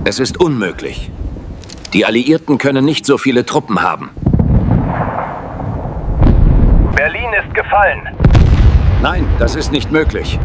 Es ist unmöglich. Die Alliierten können nicht so viele Truppen haben. Berlin ist gefallen. Nein, das ist nicht möglich.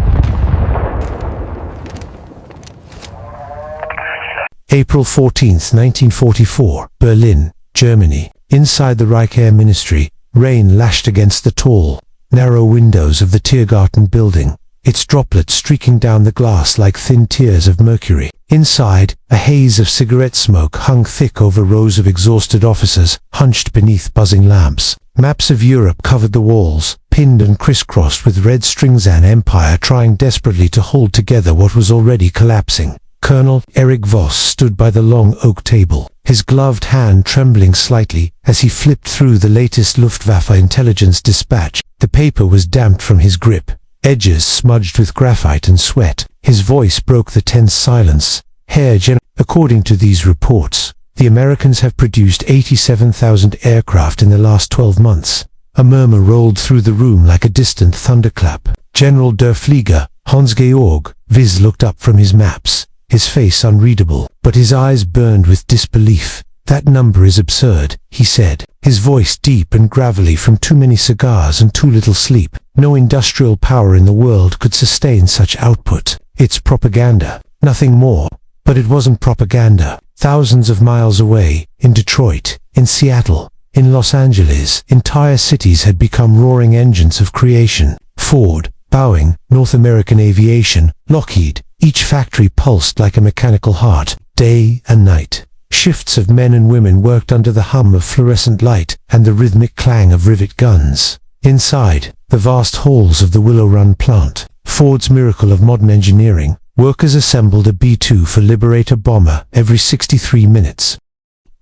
April 14th, 1944, Berlin, Germany. Inside the Reich Air Ministry, rain lashed against the tall, narrow windows of the Tiergarten building, its droplets streaking down the glass like thin tears of mercury. Inside, a haze of cigarette smoke hung thick over rows of exhausted officers, hunched beneath buzzing lamps. Maps of Europe covered the walls, pinned and crisscrossed with red strings, an empire trying desperately to hold together what was already collapsing. Colonel Erich Voss stood by the long oak table, his gloved hand trembling slightly as he flipped through the latest Luftwaffe intelligence dispatch. The paper was damped from his grip, edges smudged with graphite and sweat. His voice broke the tense silence. Herr General, according to these reports, the Americans have produced 87,000 aircraft in the last 12 months. A murmur rolled through the room like a distant thunderclap. General der Flieger, Hans-Georg, Wiss looked up from his maps, his face unreadable, but his eyes burned with disbelief. That number is absurd, he said, his voice deep and gravelly from too many cigars and too little sleep. No industrial power in the world could sustain such output. It's propaganda, nothing more. But it wasn't propaganda. Thousands of miles away, in Detroit, in Seattle, in Los Angeles, entire cities had become roaring engines of creation. Ford, Boeing, North American Aviation, Lockheed, each factory pulsed like a mechanical heart, day and night. Shifts of men and women worked under the hum of fluorescent light and the rhythmic clang of rivet guns. Inside, the vast halls of the Willow Run plant, Ford's miracle of modern engineering, workers assembled a B-2 for Liberator bomber every 63 minutes.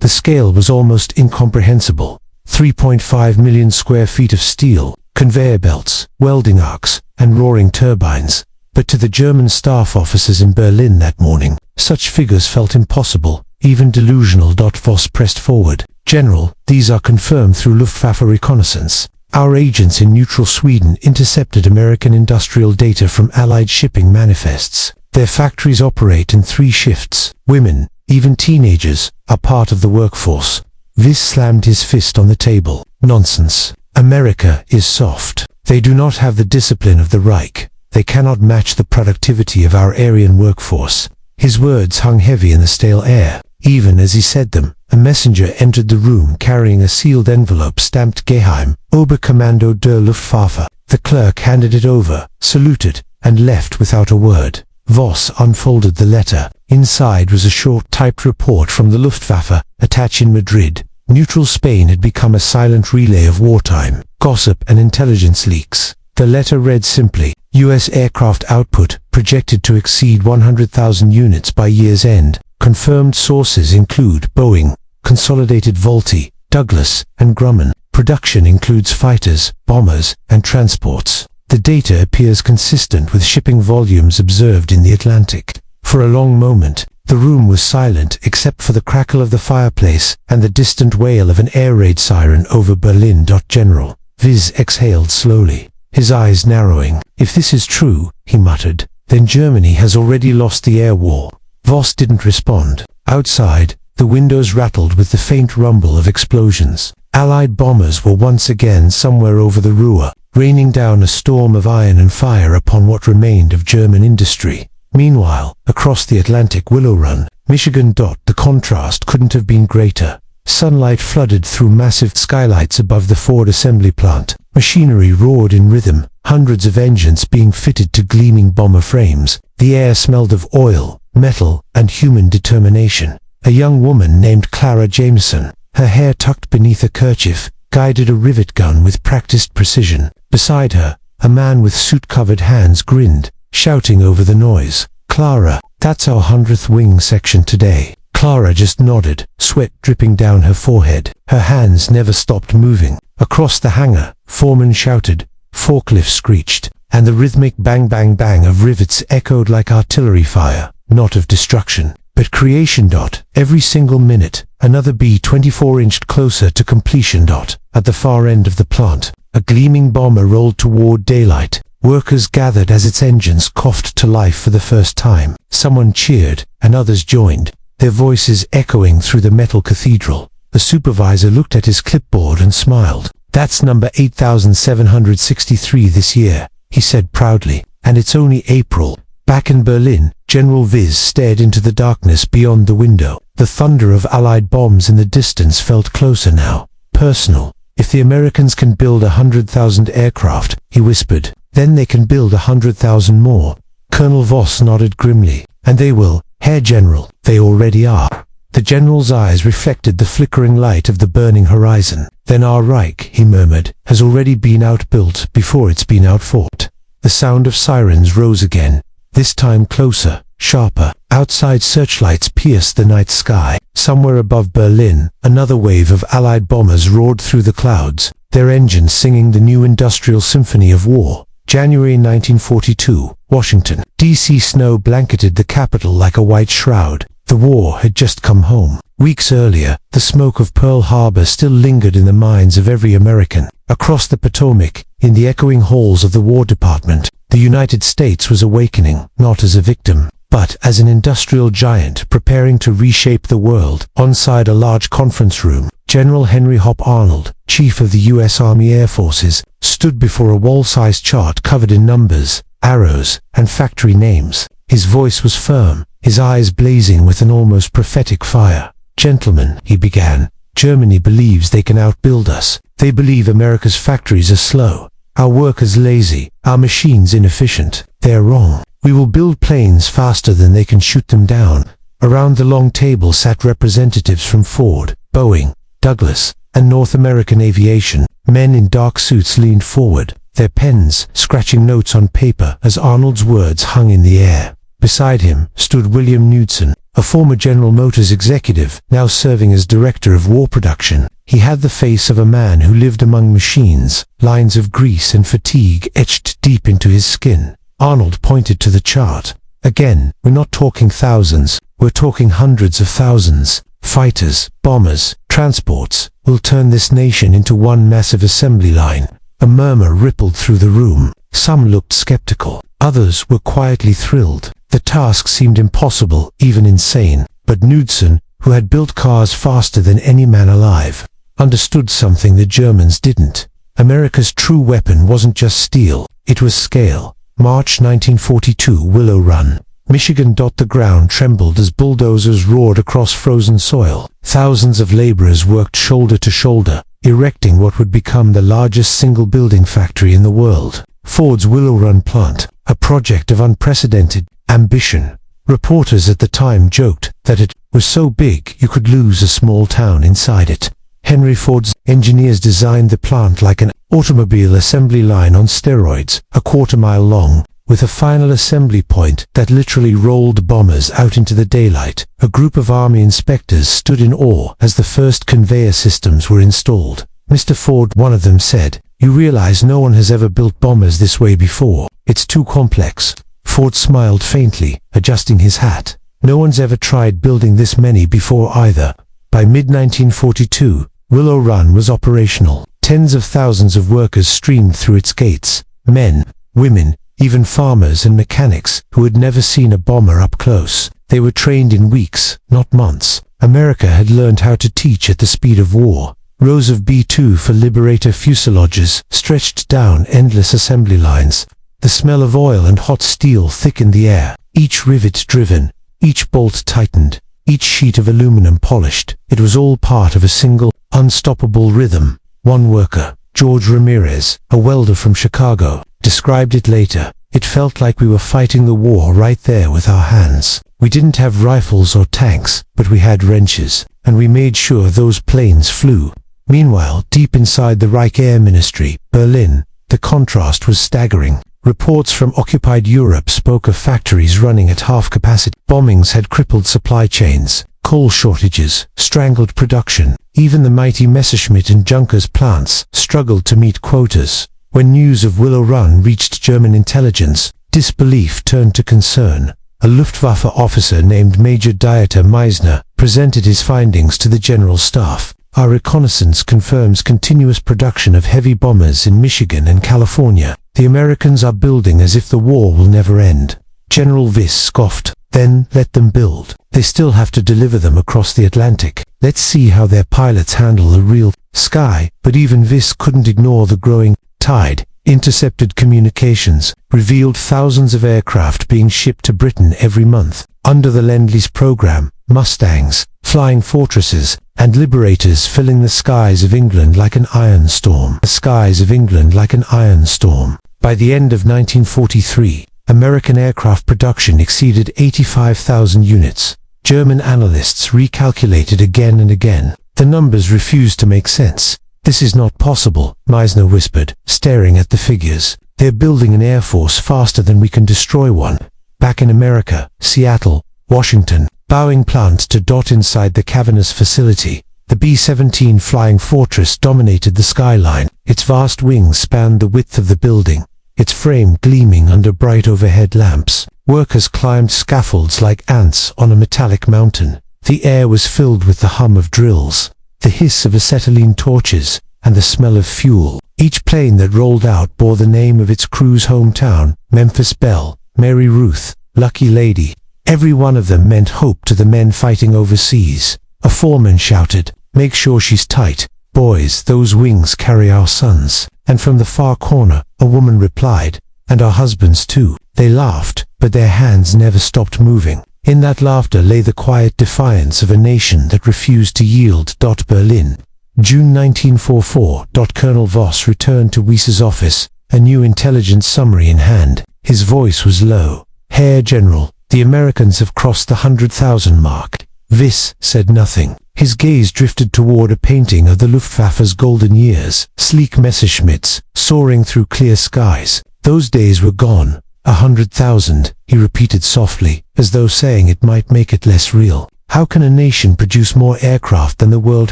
The scale was almost incomprehensible. 3.5 million square feet of steel, conveyor belts, welding arcs, and roaring turbines. But to the German staff officers in Berlin that morning, such figures felt impossible, even delusional. Voss pressed forward. General, these are confirmed through Luftwaffe reconnaissance. Our agents in neutral Sweden intercepted American industrial data from Allied shipping manifests. Their factories operate in 3 shifts. Women, even teenagers, are part of the workforce. Wiss slammed his fist on the table. Nonsense. America is soft. They do not have the discipline of the Reich. They cannot match the productivity of our Aryan workforce. His words hung heavy in the stale air. Even as he said them, a messenger entered the room carrying a sealed envelope stamped Geheim, Oberkommando der Luftwaffe. The clerk handed it over, saluted, and left without a word. Voss unfolded the letter. Inside was a short typed report from the Luftwaffe, attached in Madrid. Neutral Spain had become a silent relay of wartime, gossip and intelligence leaks. The letter read simply, U.S. aircraft output projected to exceed 100,000 units by year's end. Confirmed sources include Boeing, Consolidated Vultee, Douglas, and Grumman. Production includes fighters, bombers, and transports. The data appears consistent with shipping volumes observed in the Atlantic. For a long moment, the room was silent except for the crackle of the fireplace and the distant wail of an air raid siren over Berlin. General, Wiss exhaled slowly, his eyes narrowing. If this is true, he muttered, then Germany has already lost the air war. Voss didn't respond. Outside, the windows rattled with the faint rumble of explosions. Allied bombers were once again somewhere over the Ruhr, raining down a storm of iron and fire upon what remained of German industry. Meanwhile, across the Atlantic Willow Run, Michigan. The contrast couldn't have been greater. Sunlight flooded through massive skylights above the Ford assembly plant. Machinery roared in rhythm, hundreds of engines being fitted to gleaming bomber frames. The air smelled of oil, metal, and human determination. A young woman named Clara Jameson, her hair tucked beneath a kerchief, guided a rivet gun with practiced precision. Beside her, a man with suit-covered hands grinned, shouting over the noise, "Clara, that's our 100th wing section today." Clara just nodded, sweat dripping down her forehead. Her hands never stopped moving. Across the hangar, foremen shouted, forklifts screeched, and the rhythmic bang-bang-bang of rivets echoed like artillery fire, not of destruction, but creation. Every single minute, another B-24 inched closer to completion. At the far end of the plant, a gleaming bomber rolled toward daylight. Workers gathered as its engines coughed to life for the first time. Someone cheered, and others joined. their voices echoing through the metal cathedral. The supervisor looked at his clipboard and smiled. "That's number 8763 this year," he said proudly. "And it's only April." Back in Berlin, General Viz stared into the darkness beyond the window. The thunder of Allied bombs in the distance felt closer now, personal. "If the Americans can build 100,000 aircraft," he whispered, "then they can build 100,000 more." Colonel Voss nodded grimly. "And they will, Herr General, they already are." The general's eyes reflected the flickering light of the burning horizon. "Then our Reich," he murmured, "has already been outbuilt before it's been outfought." The sound of sirens rose again, this time closer, sharper. Outside, searchlights pierced the night sky. Somewhere above Berlin, another wave of Allied bombers roared through the clouds, their engines singing the new industrial symphony of war. January 1942, Washington, D.C. Snow blanketed the capital like a white shroud. The war had just come home. Weeks earlier, the smoke of Pearl Harbor still lingered in the minds of every American. Across the Potomac, in the echoing halls of the War Department, the United States was awakening, not as a victim, but as an industrial giant preparing to reshape the world. Inside a large conference room, General Henry Hop Arnold, Chief of the U.S. Army Air Forces, stood before a wall-sized chart covered in numbers, arrows, and factory names. His voice was firm, his eyes blazing with an almost prophetic fire. "Gentlemen," he began, "Germany believes they can outbuild us. They believe America's factories are slow, our workers lazy, our machines inefficient. They're wrong. We will build planes faster than they can shoot them down." Around the long table sat representatives from Ford, Boeing, Douglas, and North American Aviation. Men in dark suits leaned forward, their pens scratching notes on paper as Arnold's words hung in the air. Beside him stood William Knudsen, a former General Motors executive, now serving as Director of War Production. He had the face of a man who lived among machines, lines of grease and fatigue etched deep into his skin. Arnold pointed to the chart. "Again, we're not talking thousands, we're talking hundreds of thousands. Fighters, bombers, transports will turn this nation into one massive assembly line." A murmur rippled through the room. Some looked skeptical. Others were quietly thrilled. The task seemed impossible, even insane. But Knudsen, who had built cars faster than any man alive, understood something the Germans didn't. America's true weapon wasn't just steel, it was scale. March 1942, Willow Run, Michigan. The ground trembled as bulldozers roared across frozen soil. Thousands of laborers worked shoulder to shoulder, erecting what would become the largest single building factory in the world. Ford's Willow Run plant, a project of unprecedented ambition. Reporters at the time joked that it was so big you could lose a small town inside it. Henry Ford's engineers designed the plant like an automobile assembly line on steroids, a quarter-mile long, with a final assembly point that literally rolled bombers out into the daylight. A group of Army inspectors stood in awe as the first conveyor systems were installed. "Mr. Ford," one of them said, "you realize no one has ever built bombers this way before. It's too complex." Ford smiled faintly, adjusting his hat. "No one's ever tried building this many before either." By mid-1942, Willow Run was operational. Tens of thousands of workers streamed through its gates. Men, women, even farmers and mechanics who had never seen a bomber up close. They were trained in weeks, not months. America had learned how to teach at the speed of war. Rows of B-2 for Liberator fuselages stretched down endless assembly lines. The smell of oil and hot steel thickened the air. Each rivet driven, each bolt tightened, each sheet of aluminum polished. It was all part of a single, unstoppable rhythm. One worker, George Ramirez, a welder from Chicago, described it later. "It felt like we were fighting the war right there with our hands. We didn't have rifles or tanks, but we had wrenches, and we made sure those planes flew." Meanwhile, deep inside the Reich Air Ministry, Berlin, the contrast was staggering. Reports from occupied Europe spoke of factories running at half capacity. Bombings had crippled supply chains, coal shortages, strangled production. Even the mighty Messerschmitt and Junkers plants struggled to meet quotas. When news of Willow Run reached German intelligence, disbelief turned to concern. A Luftwaffe officer named Major Dieter Meisner presented his findings to the General Staff. "Our reconnaissance confirms continuous production of heavy bombers in Michigan and California. The Americans are building as if the war will never end." General Viss scoffed. Then let them build. They still have to deliver them across the Atlantic. Let's see how their pilots handle the real sky. But even this couldn't ignore the growing tide. Intercepted communications revealed thousands of aircraft being shipped to Britain every month. Under the Lend-Lease program, Mustangs, Flying Fortresses, and Liberators filling the skies of England like an iron storm. The skies of England like an iron storm. By the end of 1943, American aircraft production exceeded 85,000 units. German analysts recalculated again and again. The numbers refused to make sense. This is not possible, Meisner whispered, staring at the figures. They're building an air force faster than we can destroy one. Back in America, Seattle, Washington, Boeing plants to dot inside the cavernous facility. The B-17 Flying Fortress dominated the skyline. Its vast wings spanned the width of the building, its frame gleaming under bright overhead lamps. Workers climbed scaffolds like ants on a metallic mountain. The air was filled with the hum of drills, the hiss of acetylene torches, and the smell of fuel. Each plane that rolled out bore the name of its crew's hometown: Memphis Belle, Mary Ruth, Lucky Lady. Every one of them meant hope to the men fighting overseas. A foreman shouted, "Make sure she's tight. Boys, those wings carry our sons." And from the far corner, a woman replied, "And our husbands too." They laughed, but their hands never stopped moving. In that laughter lay the quiet defiance of a nation that refused to yield. Berlin, June 1944. Colonel Voss returned to Wyss's office, a new intelligence summary in hand. His voice was low. "Herr General, the Americans have crossed the 100,000 mark." Wyss said nothing. His gaze drifted toward a painting of the Luftwaffe's golden years, sleek Messerschmitts, soaring through clear skies. Those days were gone. 100,000, he repeated softly, as though saying it might make it less real. How can a nation produce more aircraft than the world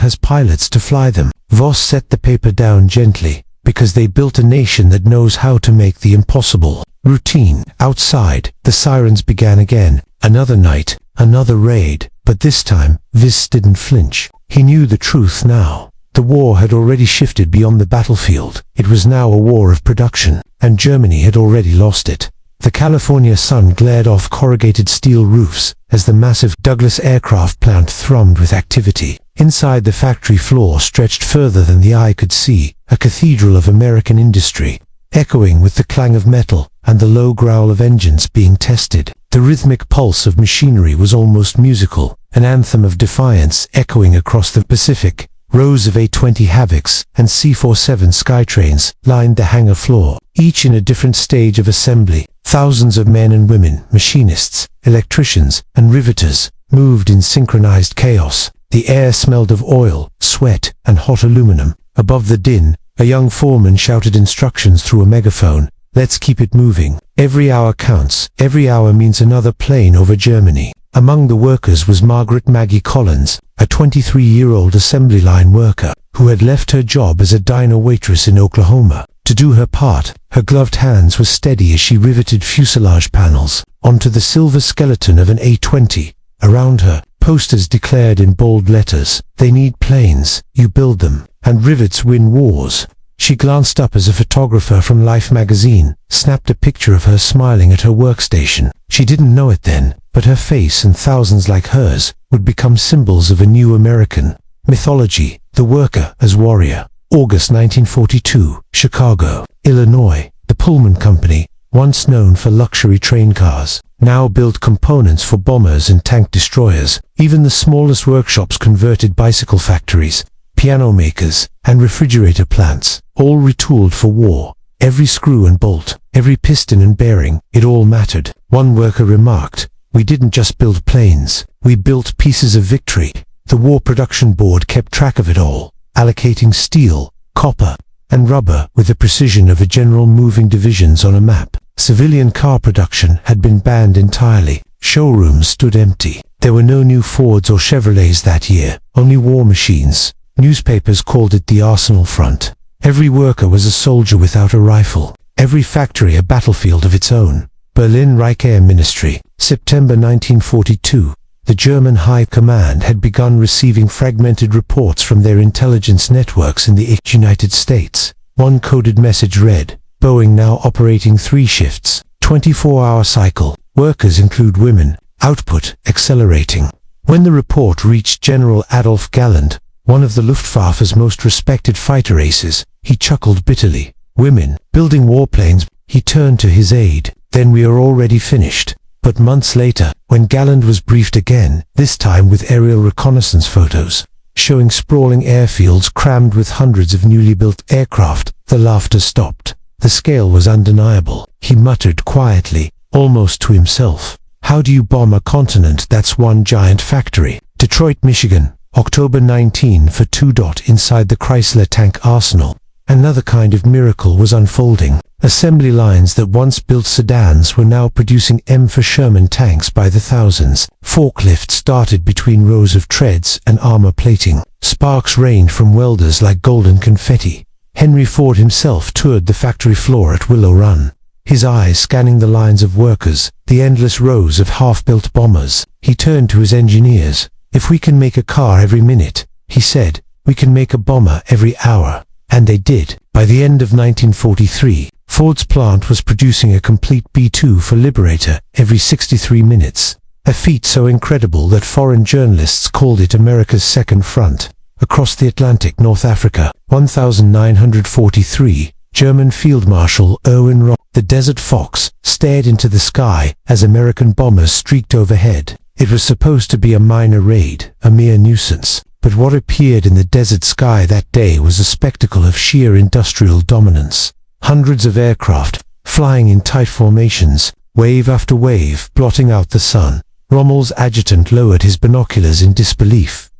has pilots to fly them? Voss set the paper down gently. Because they built a nation that knows how to make the impossible. Routine. Outside, the sirens began again. Another night, another raid. But this time, Wyss didn't flinch. He knew the truth now. The war had already shifted beyond the battlefield. It was now a war of production, and Germany had already lost it. The California sun glared off corrugated steel roofs as the massive Douglas aircraft plant thrummed with activity. Inside the factory floor stretched further than the eye could see, a cathedral of American industry, echoing with the clang of metal and the low growl of engines being tested. The rhythmic pulse of machinery was almost musical, an anthem of defiance echoing across the Pacific. Rows of A-20 Havocs and C-47 Skytrains lined the hangar floor, each in a different stage of assembly. Thousands of men and women, machinists, electricians, and riveters, moved in synchronized chaos. The air smelled of oil, sweat, and hot aluminum. Above the din, a young foreman shouted instructions through a megaphone. "Let's keep it moving. Every hour counts. Every hour means another plane over Germany." Among the workers was Margaret Maggie Collins, a 23-year-old assembly line worker, who had left her job as a diner waitress in Oklahoma. To do her part, her gloved hands were steady as she riveted fuselage panels onto the silver skeleton of an A-20. Around her, posters declared in bold letters, "They need planes, you build them, and rivets win wars." She glanced up as a photographer from Life magazine snapped a picture of her smiling at her workstation. She didn't know it then, but her face and thousands like hers would become symbols of a new American mythology, the worker as warrior. August 1942, Chicago, Illinois. The Pullman Company, once known for luxury train cars, now built components for bombers and tank destroyers. Even the smallest workshops converted bicycle factories, piano makers, and refrigerator plants, all retooled for war. Every screw and bolt, every piston and bearing, it all mattered. One worker remarked, "We didn't just build planes, we built pieces of victory." The War Production Board kept track of it all, allocating steel, copper, and rubber with the precision of a general moving divisions on a map. Civilian car production had been banned entirely. Showrooms stood empty. There were no new Fords or Chevrolets that year, only war machines. Newspapers called it the Arsenal Front. Every worker was a soldier without a rifle. Every factory a battlefield of its own. Berlin Reich Air Ministry, September 1942. The German High Command had begun receiving fragmented reports from their intelligence networks in the United States. One coded message read, "Boeing now operating 3 shifts, 24-hour cycle. Workers include women, output accelerating. When the report reached General Adolf Galland, one of the Luftwaffe's most respected fighter aces, he chuckled bitterly. Women, building warplanes. He turned to his aide. Then we are already finished. But months later, when Galland was briefed again, this time with aerial reconnaissance photos, showing sprawling airfields crammed with hundreds of newly built aircraft, the laughter stopped. The scale was undeniable. He muttered quietly, almost to himself. How do you bomb a continent that's one giant factory? Detroit, Michigan, October 19 for 2. Inside the Chrysler tank arsenal, another kind of miracle was unfolding. Assembly lines that once built sedans were now producing M for Sherman tanks by the thousands. Forklifts darted between rows of treads and armor plating. Sparks rained from welders like golden confetti. Henry Ford himself toured the factory floor at Willow Run, his eyes scanning the lines of workers, the endless rows of half-built bombers. He turned to his engineers. If we can make a car every minute, he said, we can make a bomber every hour. And they did. By the end of 1943, Ford's plant was producing a complete B-2 for Liberator every 63 minutes. A feat so incredible that foreign journalists called it America's second front. Across the Atlantic, North Africa, 1943, German Field Marshal Erwin Rommel, the Desert Fox, stared into the sky as American bombers streaked overhead. It was supposed to be a minor raid, a mere nuisance. But what appeared in the desert sky that day was a spectacle of sheer industrial dominance. Hundreds of aircraft, flying in tight formations, wave after wave, blotting out the sun. Rommel's adjutant lowered his binoculars in disbelief.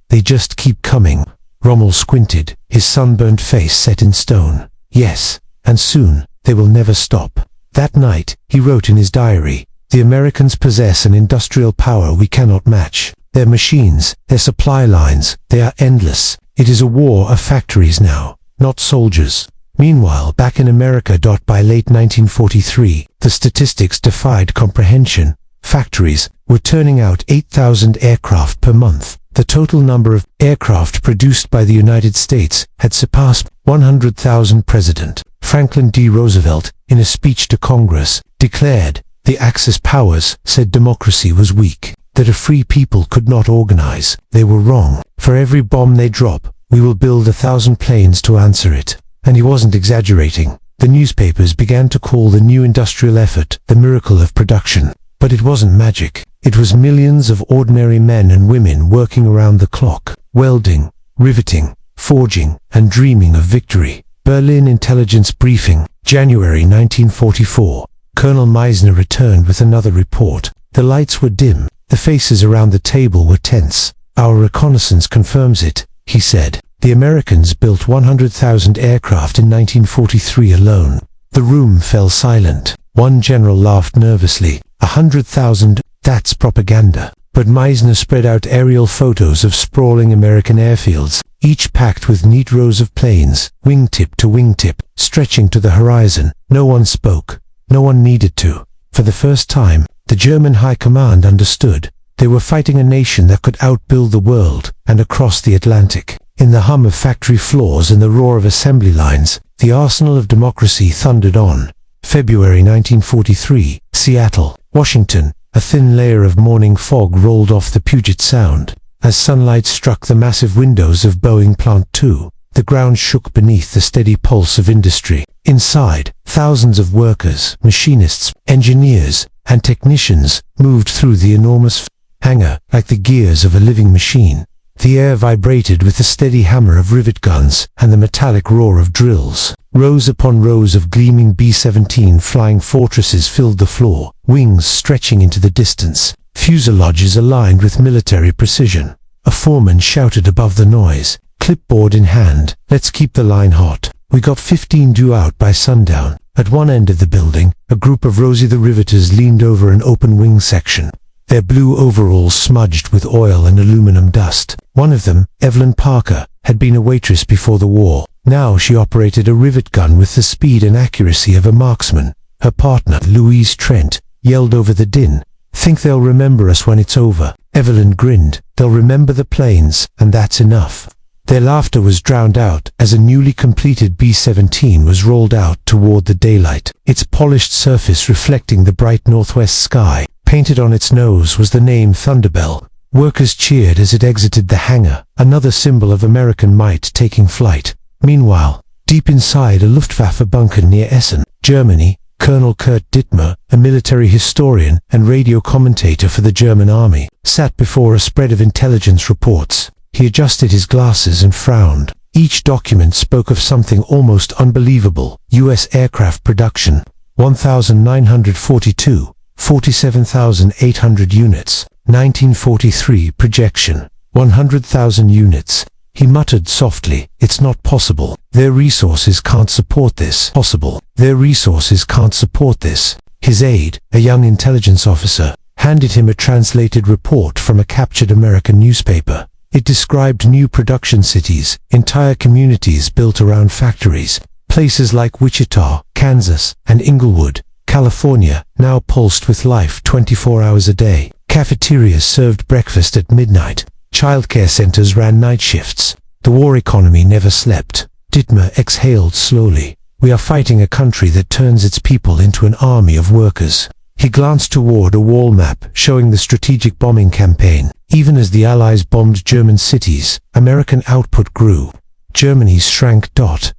They just keep coming. Rommel squinted, his sunburnt face set in stone. Yes, and soon, they will never stop. That night, he wrote in his diary, the Americans possess an industrial power we cannot match. Their machines, their supply lines, they are endless. It is a war of factories now, not soldiers. Meanwhile, back in America. By late 1943, the statistics defied comprehension. Factories were turning out 8,000 aircraft per month. The total number of aircraft produced by the United States had surpassed 100,000. President Franklin D. Roosevelt, in a speech to Congress, declared, the Axis powers said democracy was weak, that a free people could not organize. They were wrong. For every bomb they drop, we will build 1,000 planes to answer it. And he wasn't exaggerating. The newspapers began to call the new industrial effort the miracle of production. But it wasn't magic. It was millions of ordinary men and women working around the clock, welding, riveting, forging, and dreaming of victory. Berlin Intelligence Briefing, January 1944. Colonel Meisner returned with another report. The lights were dim. The faces around the table were tense. Our reconnaissance confirms it, he said. The Americans built 100,000 aircraft in 1943 alone. The room fell silent. One general laughed nervously. 100,000, that's propaganda. But Meisner spread out aerial photos of sprawling American airfields, each packed with neat rows of planes, wingtip to wingtip, stretching to the horizon. No one spoke. No one needed to. For the first time, the German High Command understood. They were fighting a nation that could outbuild the world, and across the Atlantic. In the hum of factory floors and the roar of assembly lines, the arsenal of democracy thundered on. February 1943, Seattle, Washington. A thin layer of morning fog rolled off the Puget Sound. As sunlight struck the massive windows of Boeing Plant 2, the ground shook beneath the steady pulse of industry. Inside, thousands of workers, machinists, engineers, and technicians moved through the enormous hangar like the gears of a living machine. The air vibrated with the steady hammer of rivet guns and the metallic roar of drills. Rows upon rows of gleaming B-17 flying fortresses filled the floor, wings stretching into the distance, fuselages aligned with military precision. A foreman shouted above the noise, clipboard in hand, let's keep the line hot. We got 15 due out by sundown. At one end of the building, a group of Rosie the Riveters leaned over an open wing section, their blue overalls smudged with oil and aluminum dust. One of them, Evelyn Parker, had been a waitress before the war. Now she operated a rivet gun with the speed and accuracy of a marksman. Her partner, Louise Trent, yelled over the din, think they'll remember us when it's over. Evelyn grinned, they'll remember the planes, and that's enough. Their laughter was drowned out as a newly completed B-17 was rolled out toward the daylight, its polished surface reflecting the bright northwest sky. Painted on its nose was the name Thunderbell. Workers cheered as it exited the hangar, another symbol of American might taking flight. Meanwhile, deep inside a Luftwaffe bunker near Essen, Germany, Colonel Kurt Dittmer, a military historian and radio commentator for the German army, sat before a spread of intelligence reports. He adjusted his glasses and frowned. Each document spoke of something almost unbelievable. U.S. aircraft production, 1,942, 47,800 units. 1943 projection, 100,000 units. He muttered softly, "It's not possible. Their resources can't support this. Possible. Their resources can't support this." His aide, a young intelligence officer, handed him a translated report from a captured American newspaper. It described new production cities, entire communities built around factories. Places like Wichita, Kansas, and Inglewood, California, now pulsed with life 24 hours a day. Cafeterias served breakfast at midnight. Childcare centers ran night shifts. The war economy never slept. Dittmer exhaled slowly. "We are fighting a country that turns its people into an army of workers." He glanced toward a wall map showing the strategic bombing campaign. Even as the Allies bombed German cities, American output grew. Germany shrank.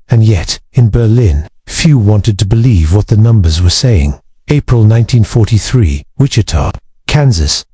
And yet, in Berlin, few wanted to believe what the numbers were saying. April 1943, Wichita, Kansas.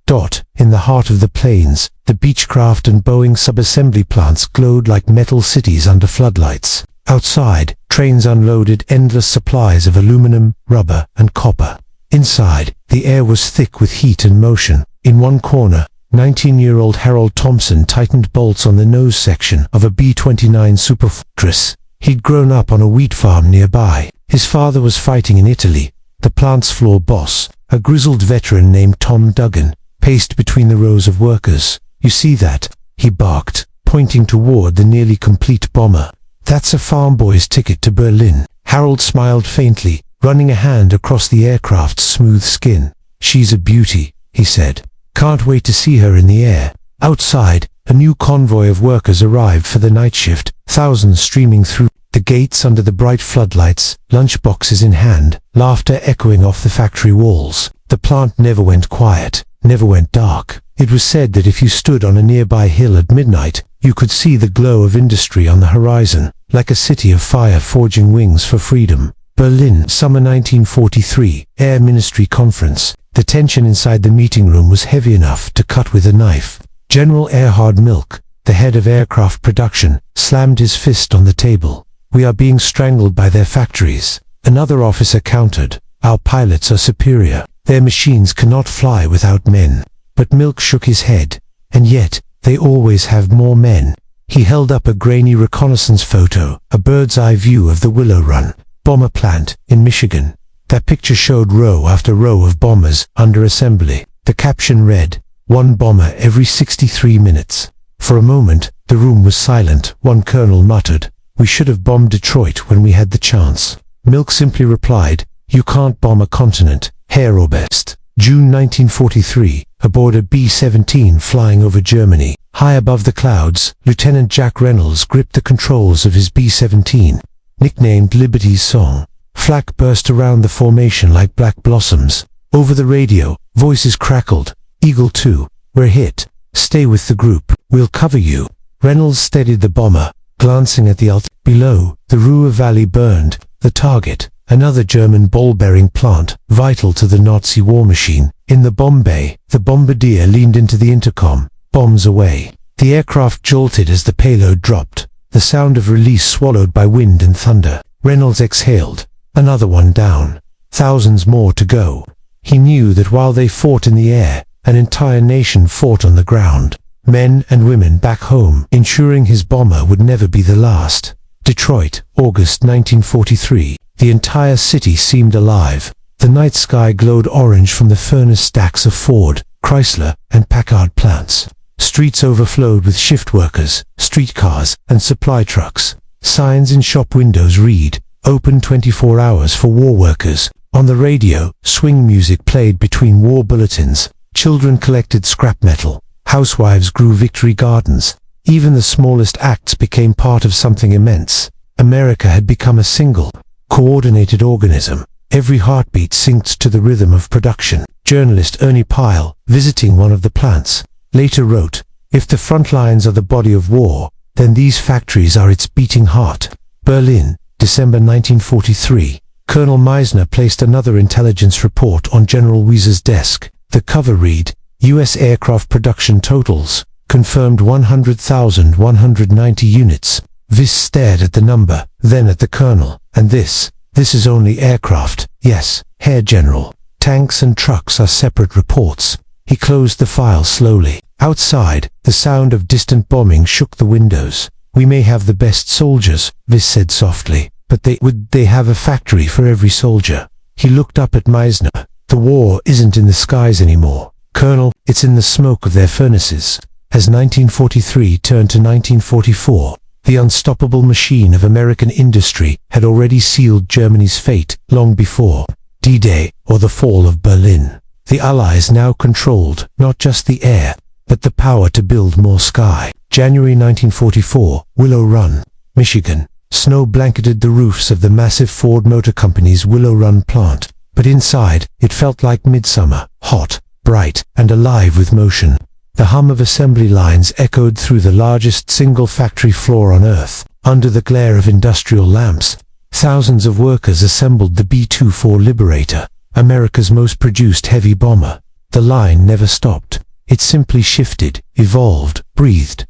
In the heart of the plains, the Beechcraft and Boeing subassembly plants glowed like metal cities under floodlights. Outside, trains unloaded endless supplies of aluminum, rubber, and copper. Inside, the air was thick with heat and motion. In one corner, 19-year-old Harold Thompson tightened bolts on the nose section of a B-29 Superfortress. He'd grown up on a wheat farm nearby. His father was fighting in Italy. The plant's floor boss, a grizzled veteran named Tom Duggan, paced between the rows of workers. "You see that?" he barked, pointing toward the nearly complete bomber. "That's a farm boy's ticket to Berlin." Harold smiled faintly, running a hand across the aircraft's smooth skin. "She's a beauty," he said. "Can't wait to see her in the air." Outside, a new convoy of workers arrived for the night shift, thousands streaming through the gates under the bright floodlights, lunchboxes in hand, laughter echoing off the factory walls. The plant never went quiet, never went dark. It was said that if you stood on a nearby hill at midnight, you could see the glow of industry on the horizon, like a city of fire forging wings for freedom. Berlin, summer 1943, Air Ministry Conference. The tension inside the meeting room was heavy enough to cut with a knife. General Erhard Milch, the head of aircraft production, slammed his fist on the table. "We are being strangled by their factories." Another officer countered, "Our pilots are superior. Their machines cannot fly without men." But Milch shook his head. "And yet, they always have more men." He held up a grainy reconnaissance photo, a bird's eye view of the Willow Run bomber plant in Michigan. That picture showed row after row of bombers under assembly. The caption read, "One bomber every 63 minutes. For a moment, the room was silent. One colonel muttered, "We should have bombed Detroit when we had the chance." Milch simply replied, "You can't bomb a continent, Herr Oberst." June 1943, aboard a B-17 flying over Germany. High above the clouds, Lieutenant Jack Reynolds gripped the controls of his B-17. Nicknamed Liberty's Song, flak burst around the formation like black blossoms. Over the radio, voices crackled. "Eagle 2, we're hit. Stay with the group. We'll cover you." Reynolds steadied the bomber, glancing at the below. The Ruhr Valley burned. The target, another German ball-bearing plant, vital to the Nazi war machine. In the bomb bay, the bombardier leaned into the intercom. "Bombs away." The aircraft jolted as the payload dropped, the sound of release swallowed by wind and thunder. Reynolds exhaled. Another one down. Thousands more to go. He knew that while they fought in the air, an entire nation fought on the ground. Men and women back home, ensuring his bomber would never be the last. Detroit, August 1943. The entire city seemed alive. The night sky glowed orange from the furnace stacks of Ford, Chrysler, and Packard plants. Streets overflowed with shift workers, streetcars, and supply trucks. Signs in shop windows read, "Open 24 hours for war workers." On the radio, swing music played between war bulletins. Children collected scrap metal. Housewives grew victory gardens. Even the smallest acts became part of something immense. America had become a single, coordinated organism. Every heartbeat synced to the rhythm of production. Journalist Ernie Pyle, visiting one of the plants, later wrote, "If the front lines are the body of war, then these factories are its beating heart." Berlin, December 1943. Colonel Meisner placed another intelligence report on General Wieser's desk. The cover read, U.S. aircraft production totals, confirmed 100,190 units. Wiese stared at the number, then at the colonel. "And this is only aircraft." "Yes, Herr General. Tanks and trucks are separate reports." He closed the file slowly. Outside, the sound of distant bombing shook the windows. "We may have the best soldiers," Wiese said softly, "but would they have a factory for every soldier?" He looked up at Meisner. "The war isn't in the skies anymore, Colonel, it's in the smoke of their furnaces." As 1943 turned to 1944, the unstoppable machine of American industry had already sealed Germany's fate long before D-Day or the fall of Berlin. The Allies now controlled not just the air, but the power to build more sky. January 1944, Willow Run, Michigan. Snow blanketed the roofs of the massive Ford Motor Company's Willow Run plant, but inside, it felt like midsummer, hot, bright, and alive with motion. The hum of assembly lines echoed through the largest single factory floor on Earth. Under the glare of industrial lamps, thousands of workers assembled the B-24 Liberator, America's most produced heavy bomber. The line never stopped. It simply shifted, evolved, breathed.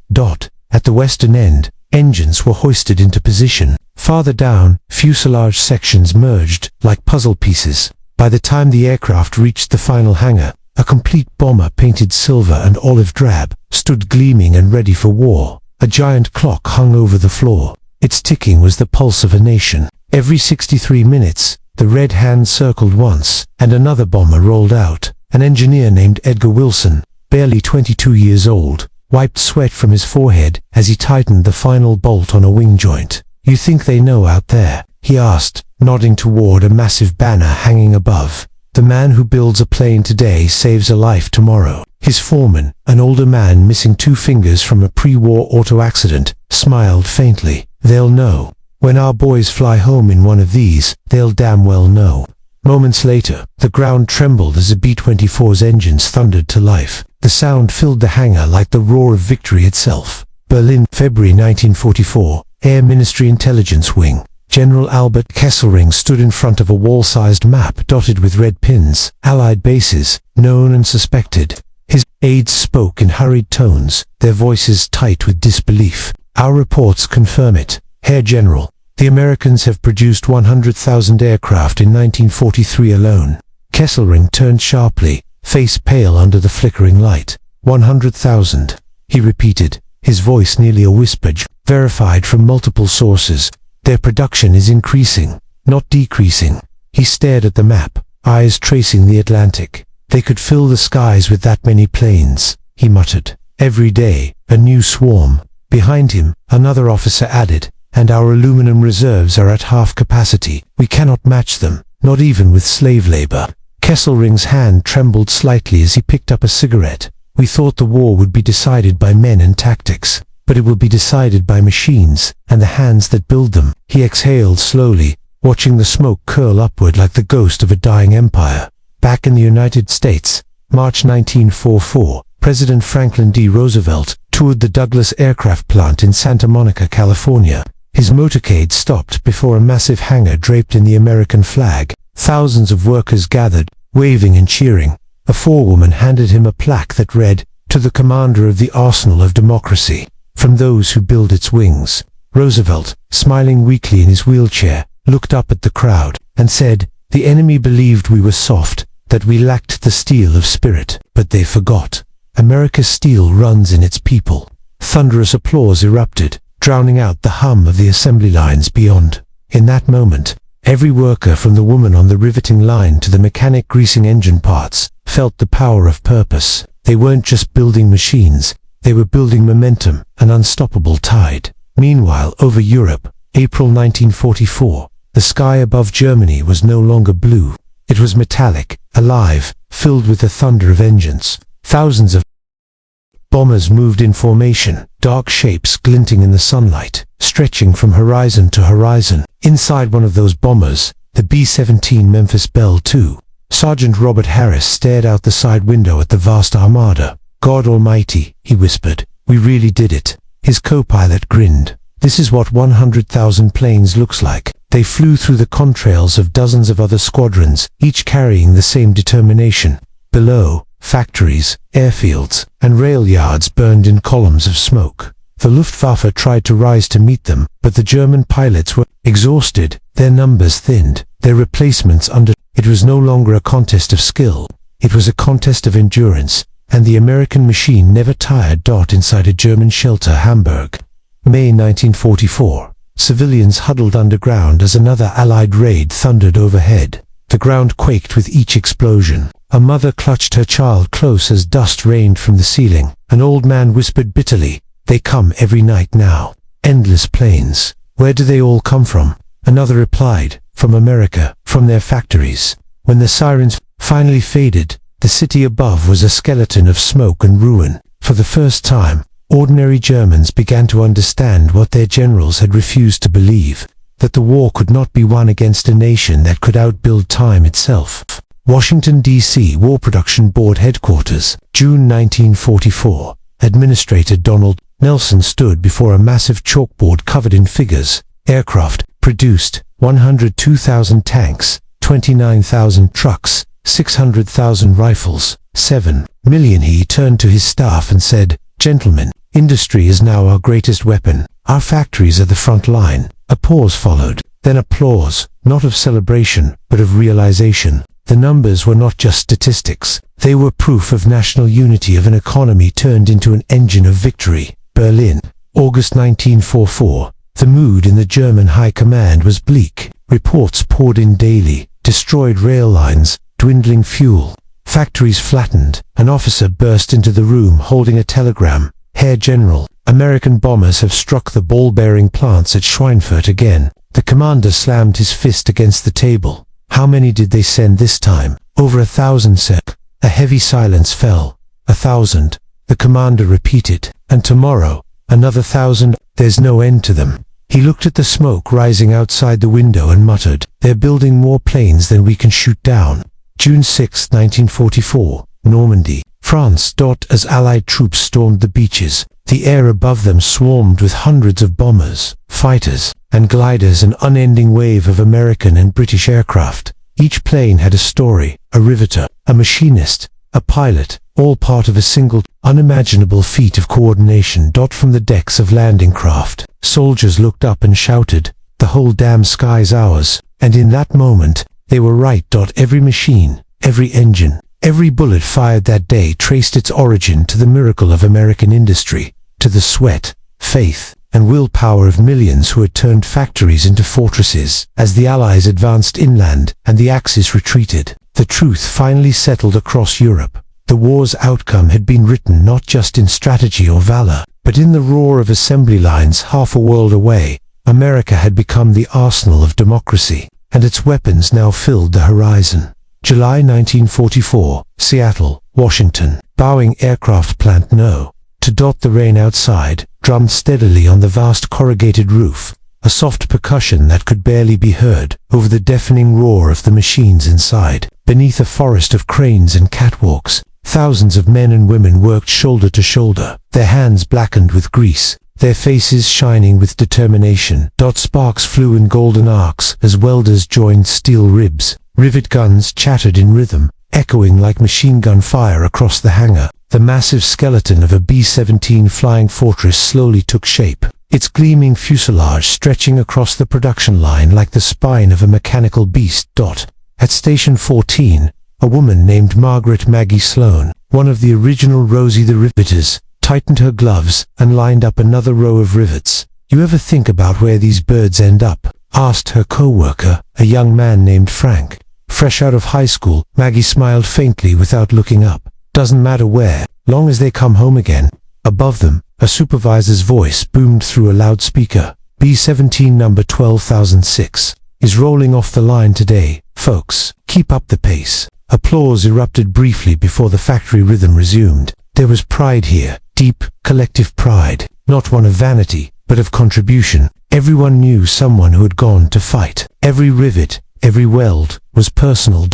At the western end, engines were hoisted into position. Farther down, fuselage sections merged like puzzle pieces. By the time the aircraft reached the final hangar, a complete bomber painted silver and olive drab stood gleaming and ready for war. A giant clock hung over the floor. Its ticking was the pulse of a nation. Every 63 minutes, the red hand circled once, and another bomber rolled out. An engineer named Edgar Wilson, barely 22 years old, wiped sweat from his forehead as he tightened the final bolt on a wing joint. "You think they know out there?" he asked, nodding toward a massive banner hanging above. "The man who builds a plane today saves a life tomorrow." His foreman, an older man missing 2 fingers from a pre-war auto accident, smiled faintly. "They'll know. When our boys fly home in one of these, they'll damn well know." Moments later, the ground trembled as the B-24's engines thundered to life. The sound filled the hangar like the roar of victory itself. Berlin, February 1944, Air Ministry Intelligence Wing. General Albert Kesselring stood in front of a wall-sized map dotted with red pins, Allied bases, known and suspected. His aides spoke in hurried tones, their voices tight with disbelief. "Our reports confirm it, Herr General. The Americans have produced 100,000 aircraft in 1943 alone." Kesselring turned sharply, face pale under the flickering light. 100,000, he repeated, his voice nearly a whisper. "Verified from multiple sources. Their production is increasing, not decreasing." He stared at the map, eyes tracing the Atlantic. "They could fill the skies with that many planes," he muttered. "Every day, a new swarm." Behind him, another officer added, "And our aluminum reserves are at half capacity. We cannot match them, not even with slave labor." Kesselring's hand trembled slightly as he picked up a cigarette. "We thought the war would be decided by men and tactics, but it will be decided by machines and the hands that build them." He exhaled slowly, watching the smoke curl upward like the ghost of a dying empire. Back in the United States, March 1944, President Franklin D. Roosevelt toured the Douglas aircraft plant in Santa Monica, California. His motorcade stopped before a massive hangar draped in the American flag. Thousands of workers gathered, waving and cheering. A forewoman handed him a plaque that read, "To the commander of the arsenal of democracy, from those who build its wings." Roosevelt, smiling weakly in his wheelchair, looked up at the crowd and said, "The enemy believed we were soft, that we lacked the steel of spirit, but they forgot. America's steel runs in its people." Thunderous applause erupted, drowning out the hum of the assembly lines beyond. In that moment, every worker from the woman on the riveting line to the mechanic greasing engine parts felt the power of purpose. They weren't just building machines, they were building momentum, an unstoppable tide. Meanwhile, over Europe, April 1944, the sky above Germany was no longer blue. It was metallic, alive, filled with the thunder of engines. Thousands of bombers moved in formation, dark shapes glinting in the sunlight, stretching from horizon to horizon. Inside one of those bombers, the B-17 Memphis Belle II, Sergeant Robert Harris stared out the side window at the vast armada. "God Almighty," he whispered. "We really did it." His co-pilot grinned. "This is what 100,000 planes looks like." They flew through the contrails of dozens of other squadrons, each carrying the same determination. Below, factories, airfields, and rail yards burned in columns of smoke. The Luftwaffe tried to rise to meet them, but the German pilots were exhausted, their numbers thinned, their replacements under. It was no longer a contest of skill. It was a contest of endurance, and the American machine never tired. Inside a German shelter, Hamburg. May 1944. Civilians huddled underground as another Allied raid thundered overhead. The ground quaked with each explosion. A mother clutched her child close as dust rained from the ceiling. An old man whispered bitterly, "They come every night now. Endless planes. Where do they all come from?" Another replied, "From America, from their factories." When the sirens finally faded, the city above was a skeleton of smoke and ruin. For the first time, ordinary Germans began to understand what their generals had refused to believe, that the war could not be won against a nation that could outbuild time itself. Washington, D.C. War Production Board Headquarters, June 1944. Administrator Donald Nelson stood before a massive chalkboard covered in figures. Aircraft produced, 102,000 tanks, 29,000 trucks, 600,000 rifles, 7 million. He turned to his staff and said, "Gentlemen, industry is now our greatest weapon. Our factories are the front line." A pause followed, then applause, not of celebration, but of realization. The numbers were not just statistics. They were proof of national unity, of an economy turned into an engine of victory. Berlin, August 1944. The mood in the German High Command was bleak. Reports poured in daily. Destroyed rail lines, dwindling fuel. Factories flattened. An officer burst into the room holding a telegram. "Herr General, American bombers have struck the ball-bearing plants at Schweinfurt again." The commander slammed his fist against the table. "How many did they send this time?" "Over 1,000, sir." A heavy silence fell. 1,000. The commander repeated. "And tomorrow, another 1,000. There's no end to them." He looked at the smoke rising outside the window and muttered, "They're building more planes than we can shoot down." June 6, 1944. Normandy, France. As Allied troops stormed the beaches, the air above them swarmed with hundreds of bombers, fighters, and gliders, an unending wave of American and British aircraft. Each plane had a story, a riveter, a machinist, a pilot, all part of a single, unimaginable feat of coordination. From the decks of landing craft, soldiers looked up and shouted, "The whole damn sky's ours." And in that moment, they were right. Every machine, every engine, every bullet fired that day traced its origin to the miracle of American industry, to the sweat, faith, and willpower of millions who had turned factories into fortresses. As the Allies advanced inland and the Axis retreated, the truth finally settled across Europe. The war's outcome had been written not just in strategy or valor, but in the roar of assembly lines half a world away. America had become the arsenal of democracy, and its weapons now filled the horizon. July 1944, Seattle, Washington. Boeing aircraft plant No. To the rain outside drummed steadily on the vast corrugated roof, a soft percussion that could barely be heard over the deafening roar of the machines inside. Beneath a forest of cranes and catwalks, thousands of men and women worked shoulder to shoulder, their hands blackened with grease, their faces shining with determination. Sparks flew in golden arcs as welders joined steel ribs. Rivet guns chattered in rhythm, echoing like machine gun fire across the hangar. The massive skeleton of a B-17 Flying Fortress slowly took shape, its gleaming fuselage stretching across the production line like the spine of a mechanical beast. At Station 14, a woman named Margaret Maggie Sloan, one of the original Rosie the Riveters, tightened her gloves and lined up another row of rivets. "You ever think about where these birds end up?" asked her co-worker, a young man named Frank. Fresh out of high school, Maggie smiled faintly without looking up. "Doesn't matter where, long as they come home again." Above them, a supervisor's voice boomed through a loudspeaker. "B-17 number 12006 is rolling off the line today, folks. Keep up the pace." Applause erupted briefly before the factory rhythm resumed. There was pride here, deep, collective pride, not one of vanity, but of contribution. Everyone knew someone who had gone to fight. Every rivet, every weld, was personal.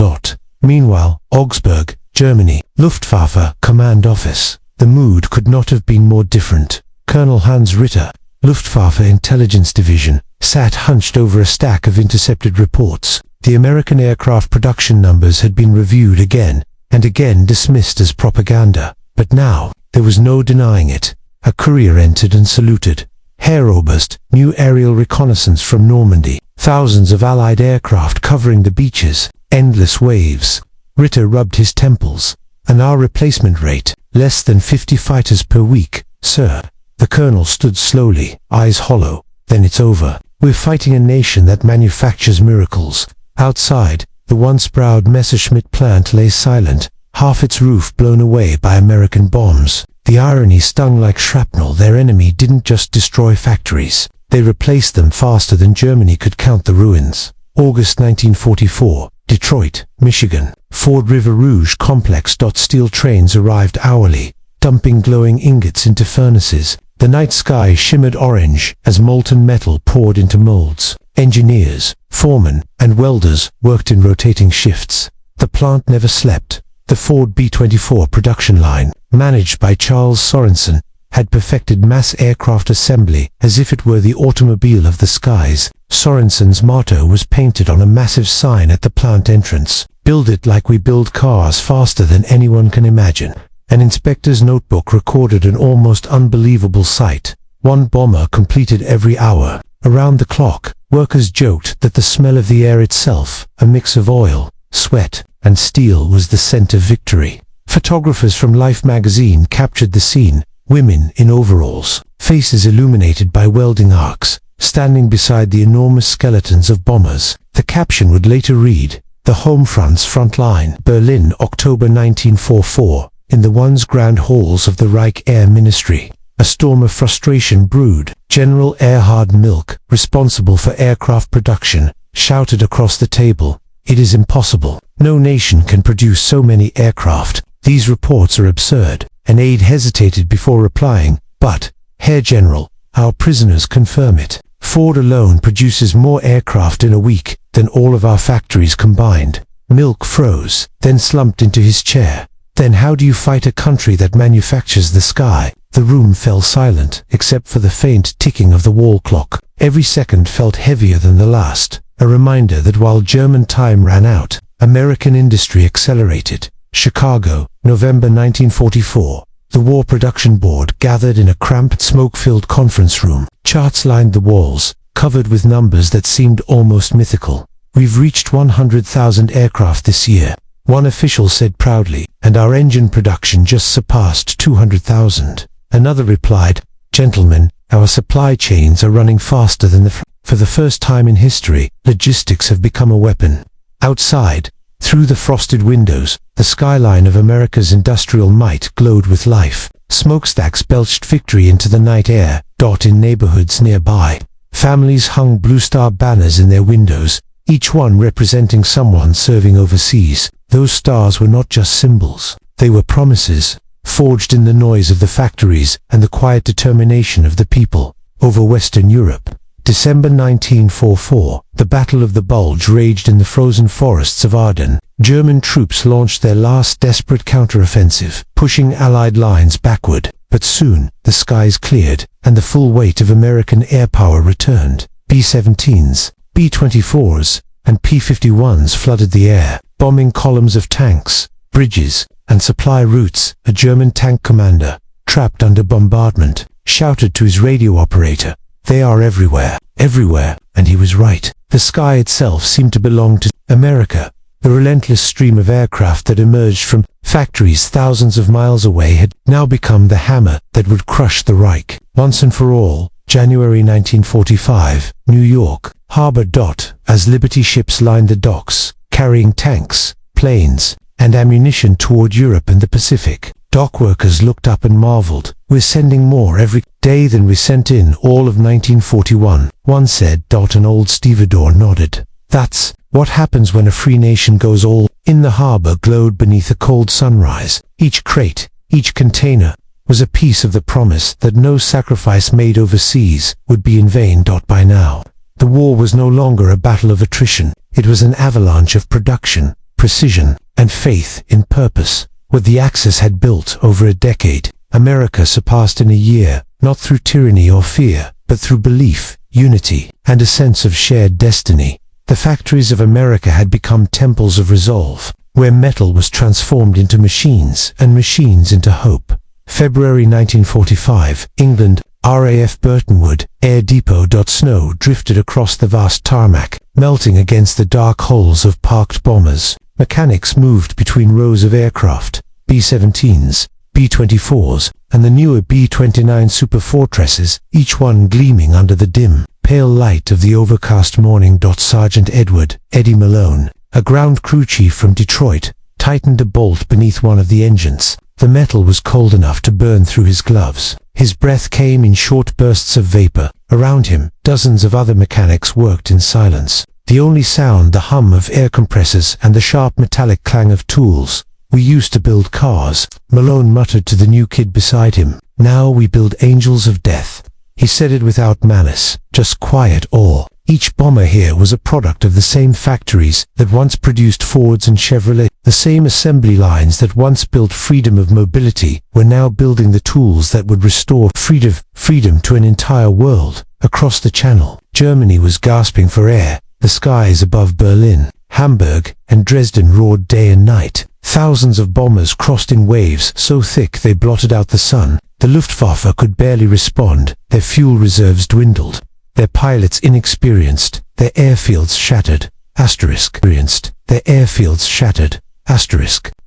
Meanwhile, Augsburg, Germany, Luftwaffe Command Office. The mood could not have been more different. Colonel Hans Ritter, Luftwaffe Intelligence Division, sat hunched over a stack of intercepted reports. The American aircraft production numbers had been reviewed again and again, dismissed as propaganda. But now, there was no denying it. A courier entered and saluted. Herr Oberst, new aerial reconnaissance from Normandy. Thousands of Allied aircraft covering the beaches. Endless waves. Ritter rubbed his temples. And our replacement rate, less than 50 fighters per week, sir. The colonel stood slowly, eyes hollow. Then it's over. We're fighting a nation that manufactures miracles. Outside, the once proud Messerschmitt plant lay silent, half its roof blown away by American bombs. The irony stung like shrapnel. Their enemy didn't just destroy factories. They replaced them faster than Germany could count the ruins. August 1944, Detroit, Michigan. Ford River Rouge complex. Steel trains arrived hourly, dumping glowing ingots into furnaces. The night sky shimmered orange as molten metal poured into molds. Engineers, foremen, and welders worked in rotating shifts. The plant never slept. The Ford B-24 production line, managed by Charles Sorensen, had perfected mass aircraft assembly as if it were the automobile of the skies. Sorensen's motto was painted on a massive sign at the plant entrance. Build it like we build cars, faster than anyone can imagine. An inspector's notebook recorded an almost unbelievable sight. One bomber completed every hour. Around the clock, workers joked that the smell of the air itself, a mix of oil, sweat, and steel, was the scent of victory. Photographers from Life magazine captured the scene. Women in overalls, faces illuminated by welding arcs, standing beside the enormous skeletons of bombers. The caption would later read, "The Home Front's Front Line, Berlin, October 1944, in the once grand halls of the Reich Air Ministry." A storm of frustration brewed. General Erhard Milch, responsible for aircraft production, shouted across the table, "It is impossible. No nation can produce so many aircraft. These reports are absurd." An aide hesitated before replying, "But, Herr General, our prisoners confirm it. Ford alone produces more aircraft in a week than all of our factories combined." Milch froze, then slumped into his chair. "Then how do you fight a country that manufactures the sky?" The room fell silent, except for the faint ticking of the wall clock. Every second felt heavier than the last, a reminder that while German time ran out, American industry accelerated. Chicago, November 1944. The War Production Board gathered in a cramped, smoke-filled conference room. Charts lined the walls, covered with numbers that seemed almost mythical. "We've reached 100,000 aircraft this year," one official said proudly, "and our engine production just surpassed 200,000. Another replied, "Gentlemen, our supply chains are running faster than For the first time in history, logistics have become a weapon." Outside, through the frosted windows, the skyline of America's industrial might glowed with life. Smokestacks belched victory into the night air. In neighborhoods nearby, families hung Blue Star banners in their windows, each one representing someone serving overseas. Those stars were not just symbols. They were promises, forged in the noise of the factories and the quiet determination of the people. Over Western Europe, December 1944, the Battle of the Bulge raged in the frozen forests of Ardennes. German troops launched their last desperate counteroffensive, pushing Allied lines backward. But soon, the skies cleared, and the full weight of American air power returned. B-17s, B-24s, and P-51s flooded the air, bombing columns of tanks, bridges, and supply routes. A German tank commander, trapped under bombardment, shouted to his radio operator, "They are everywhere, everywhere," and he was right. The sky itself seemed to belong to America. The relentless stream of aircraft that emerged from factories thousands of miles away had now become the hammer that would crush the Reich. Once and for all, January 1945, New York, Harbor. As Liberty ships lined the docks, carrying tanks, planes, and ammunition toward Europe and the Pacific, dock workers looked up and marveled. "We're sending more every day than we sent in all of 1941, one said. An old stevedore nodded. "That's what happens when a free nation goes all in." The harbor glowed beneath a cold sunrise. Each crate, each container, was a piece of the promise that no sacrifice made overseas would be in vain. By now, the war was no longer a battle of attrition. It was an avalanche of production. precision, and faith in purpose. What the Axis had built over a decade, America surpassed in a year, not through tyranny or fear, but through belief, unity, and a sense of shared destiny. The factories of America had become temples of resolve, where metal was transformed into machines and machines into hope. February 1945, England, RAF Burtonwood, Air Depot. Snow drifted across the vast tarmac, melting against the dark hulls of parked bombers. Mechanics moved between rows of aircraft, B-17s, B-24s, and the newer B-29 Superfortresses, each one gleaming under the dim, pale light of the overcast morning. Sergeant Eddie Malone, a ground crew chief from Detroit, tightened a bolt beneath one of the engines. The metal was cold enough to burn through his gloves. His breath came in short bursts of vapor. Around him, dozens of other mechanics worked in silence. The only sound, the hum of air compressors and the sharp metallic clang of tools. "We used to build cars," Malone muttered to the new kid beside him. "Now we build angels of death." He said it without malice, just quiet awe. Each bomber here was a product of the same factories that once produced Fords and Chevrolet. The same assembly lines that once built freedom of mobility were now building the tools that would restore freedom to an entire world. Across the channel, Germany was gasping for air. The skies above Berlin, Hamburg, and Dresden roared day and night. Thousands of bombers crossed in waves so thick they blotted out the sun. The Luftwaffe could barely respond. Their fuel reserves dwindled. Their pilots inexperienced, their airfields shattered.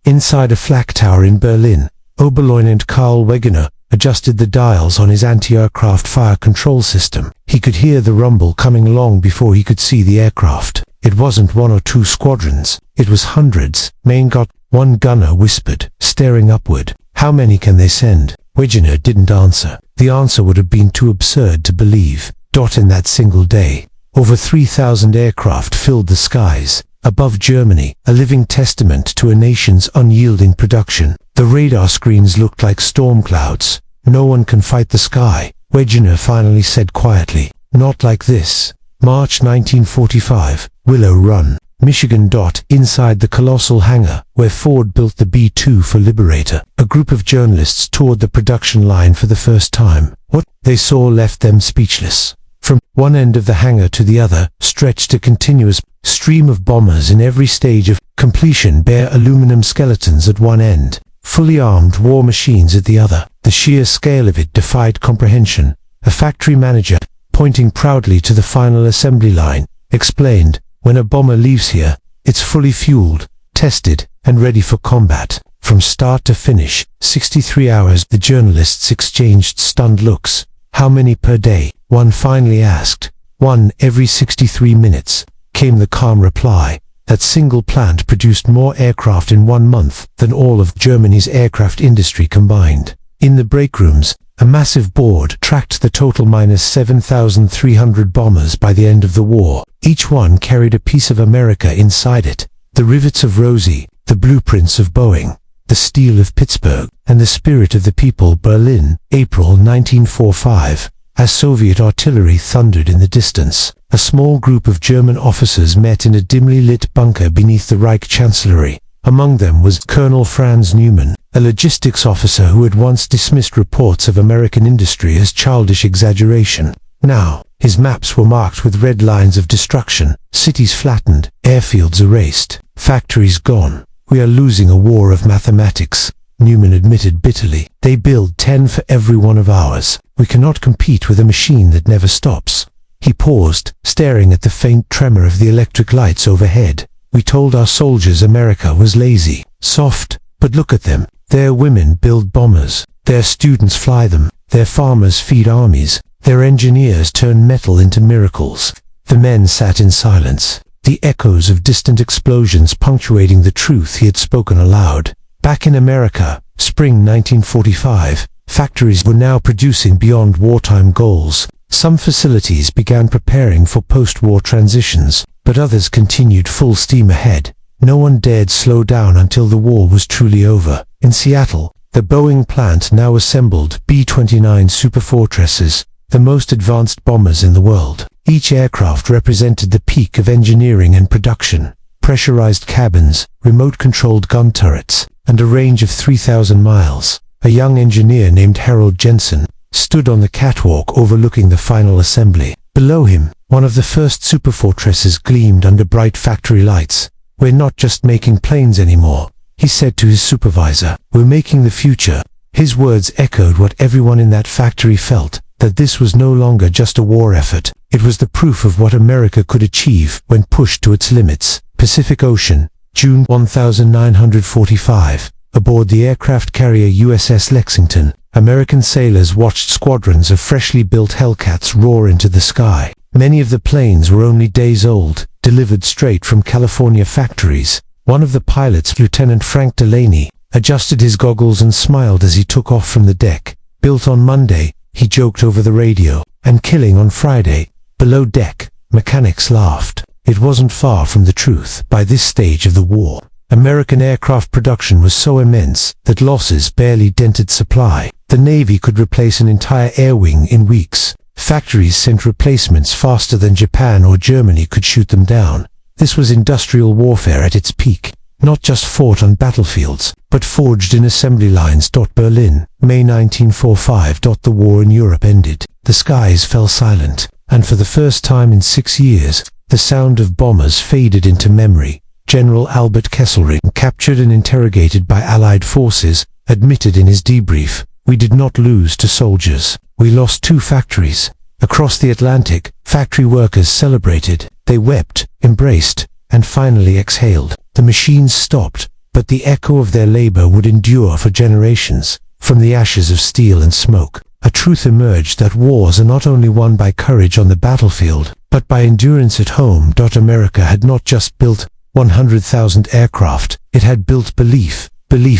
Inside a flak tower in Berlin, Oberleutnant Karl Wegener adjusted the dials on his anti-aircraft fire control system. He could hear the rumble coming long before he could see the aircraft. It wasn't one or two squadrons, it was hundreds. "Main got," one gunner whispered, staring upward. "How many can they send?" Wegener didn't answer. The answer would have been too absurd to believe. In that single day, over 3,000 aircraft filled the skies. Above Germany, a living testament to a nation's unyielding production. The radar screens looked like storm clouds. "No one can fight the sky," Wegener finally said quietly. "Not like this." March 1945, Willow Run, Michigan. Inside the colossal hangar where Ford built the B-2 for Liberator, a group of journalists toured the production line for the first time. What they saw left them speechless. From one end of the hangar to the other stretched a continuous stream of bombers in every stage of completion, bare aluminum skeletons at one end, fully armed war machines at the other. The sheer scale of it defied comprehension. A factory manager, pointing proudly to the final assembly line, explained, "When a bomber leaves here, it's fully fueled, tested, and ready for combat. From start to finish, 63 hours." The journalists exchanged stunned looks. "How many per day?" one finally asked. "One every 63 minutes, came the calm reply. That single plant produced more aircraft in 1 month than all of Germany's aircraft industry combined. In the break rooms, a massive board tracked the total minus 7,300 bombers by the end of the war. Each one carried a piece of America inside it. The rivets of Rosie, the blueprints of Boeing, the steel of Pittsburgh, and the spirit of the people. Berlin, April 1945. As Soviet artillery thundered in the distance, a small group of German officers met in a dimly lit bunker beneath the Reich Chancellery. Among them was Colonel Franz Neumann, a logistics officer who had once dismissed reports of American industry as childish exaggeration. Now, his maps were marked with red lines of destruction, cities flattened, airfields erased, factories gone. "We are losing a war of mathematics," Neumann admitted bitterly. "They build 10 for every one of ours. We cannot compete with a machine that never stops." He paused, staring at the faint tremor of the electric lights overhead. "We told our soldiers America was lazy, soft, but look at them. Their women build bombers, their students fly them, their farmers feed armies, their engineers turn metal into miracles." The men sat in silence, the echoes of distant explosions punctuating the truth he had spoken aloud. Back in America, spring 1945, factories were now producing beyond wartime goals. Some facilities began preparing for post-war transitions, but others continued full steam ahead. No one dared slow down until the war was truly over. In Seattle, the Boeing plant now assembled B-29 Superfortresses, the most advanced bombers in the world. Each aircraft represented the peak of engineering and production. pressurized cabins, remote-controlled gun turrets, and a range of 3,000 miles. A young engineer named Harold Jensen stood on the catwalk overlooking the final assembly. Below him, one of the first superfortresses gleamed under bright factory lights. "We're not just making planes anymore," he said to his supervisor. "We're making the future." His words echoed what everyone in that factory felt, that this was no longer just a war effort. It was the proof of what America could achieve when pushed to its limits. Pacific Ocean, June 1945. Aboard the aircraft carrier USS Lexington, American sailors watched squadrons of freshly built Hellcats roar into the sky. Many of the planes were only days old, delivered straight from California factories. One of the pilots, Lieutenant Frank Delaney, adjusted his goggles and smiled as he took off from the deck. "Built on Monday," he joked over the radio, "and killing on Friday." Below deck, mechanics laughed. It wasn't far from the truth. By this stage of the war, American aircraft production was so immense that losses barely dented supply. The Navy could replace an entire air wing in weeks. Factories sent replacements faster than Japan or Germany could shoot them down. This was industrial warfare at its peak, not just fought on battlefields, but forged in assembly lines. Berlin, May 1945. The war in Europe ended. The skies fell silent, and for the first time in 6 years, the sound of bombers faded into memory. General Albert Kesselring, captured and interrogated by Allied forces, admitted in his debrief, "We did not lose to soldiers. We lost 2 factories." Across the Atlantic, factory workers celebrated. They wept, embraced, and finally exhaled. The machines stopped, but the echo of their labor would endure for generations. From the ashes of steel and smoke, a truth emerged that wars are not only won by courage on the battlefield, but by endurance at home. America had not just built 100,000 aircraft, it had built belief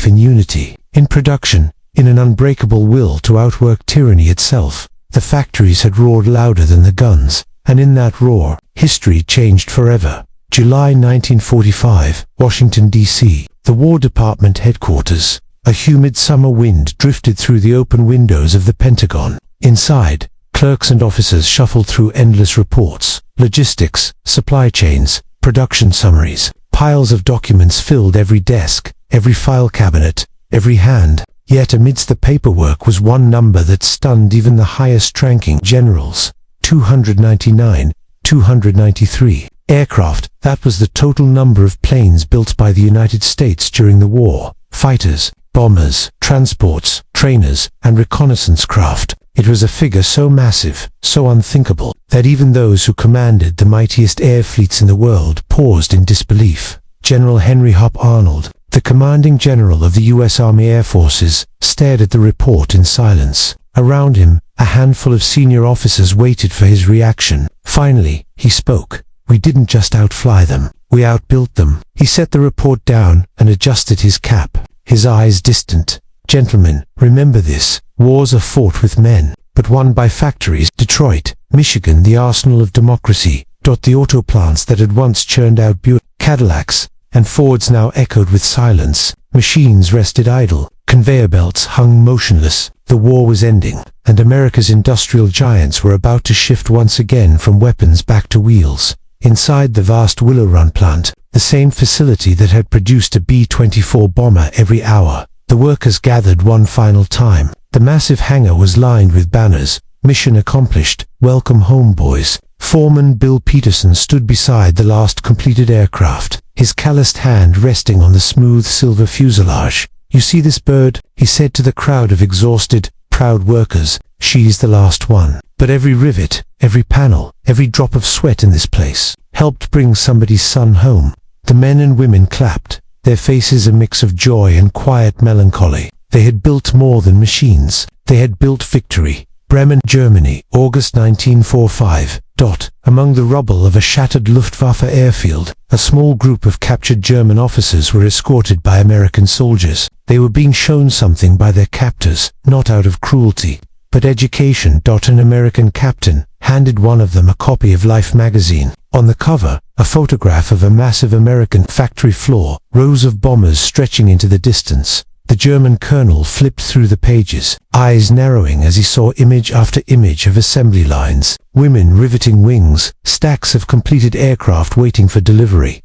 in unity, in production, in an unbreakable will to outwork tyranny itself. The factories had roared louder than the guns, and in that roar, history changed forever. July 1945, Washington, D.C., the War Department headquarters. A humid summer wind drifted through the open windows of the Pentagon. Inside, clerks and officers shuffled through endless reports, logistics, supply chains, production summaries. Piles of documents filled every desk, every file cabinet, every hand. Yet amidst the paperwork was one number that stunned even the highest-ranking generals. 299, 293. Aircraft, that was the total number of planes built by the United States during the war. Fighters, bombers, transports, trainers, and reconnaissance craft. It was a figure so massive, so unthinkable, that even those who commanded the mightiest air fleets in the world paused in disbelief. General Henry Hop Arnold, the commanding general of the U.S. Army Air Forces, stared at the report in silence. Around him, a handful of senior officers waited for his reaction. Finally, he spoke. "We didn't just outfly them, we outbuilt them." He set the report down and adjusted his cap, his eyes distant. "Gentlemen, remember this. Wars are fought with men, but won by factories." Detroit, Michigan, the arsenal of democracy. The auto plants that had once churned out Buick, Cadillacs, and Fords now echoed with silence. Machines rested idle. Conveyor belts hung motionless. The war was ending, and America's industrial giants were about to shift once again from weapons back to wheels. Inside the vast Willow Run plant, the same facility that had produced a B-24 bomber every hour, the workers gathered one final time. The massive hangar was lined with banners. "Mission accomplished. Welcome home, boys." Foreman Bill Peterson stood beside the last completed aircraft, his calloused hand resting on the smooth silver fuselage. "You see this bird?" he said to the crowd of exhausted, proud workers. "She's the last one. But every rivet, every panel, every drop of sweat in this place helped bring somebody's son home." The men and women clapped, their faces a mix of joy and quiet melancholy. They had built more than machines. They had built victory. Bremen, Germany, August 1945. Among the rubble of a shattered Luftwaffe airfield, a small group of captured German officers were escorted by American soldiers. They were being shown something by their captors, not out of cruelty, but education. An American captain handed one of them a copy of Life magazine. On the cover, a photograph of a massive American factory floor, rows of bombers stretching into the distance. The German colonel flipped through the pages, eyes narrowing as he saw image after image of assembly lines, women riveting wings, stacks of completed aircraft waiting for delivery.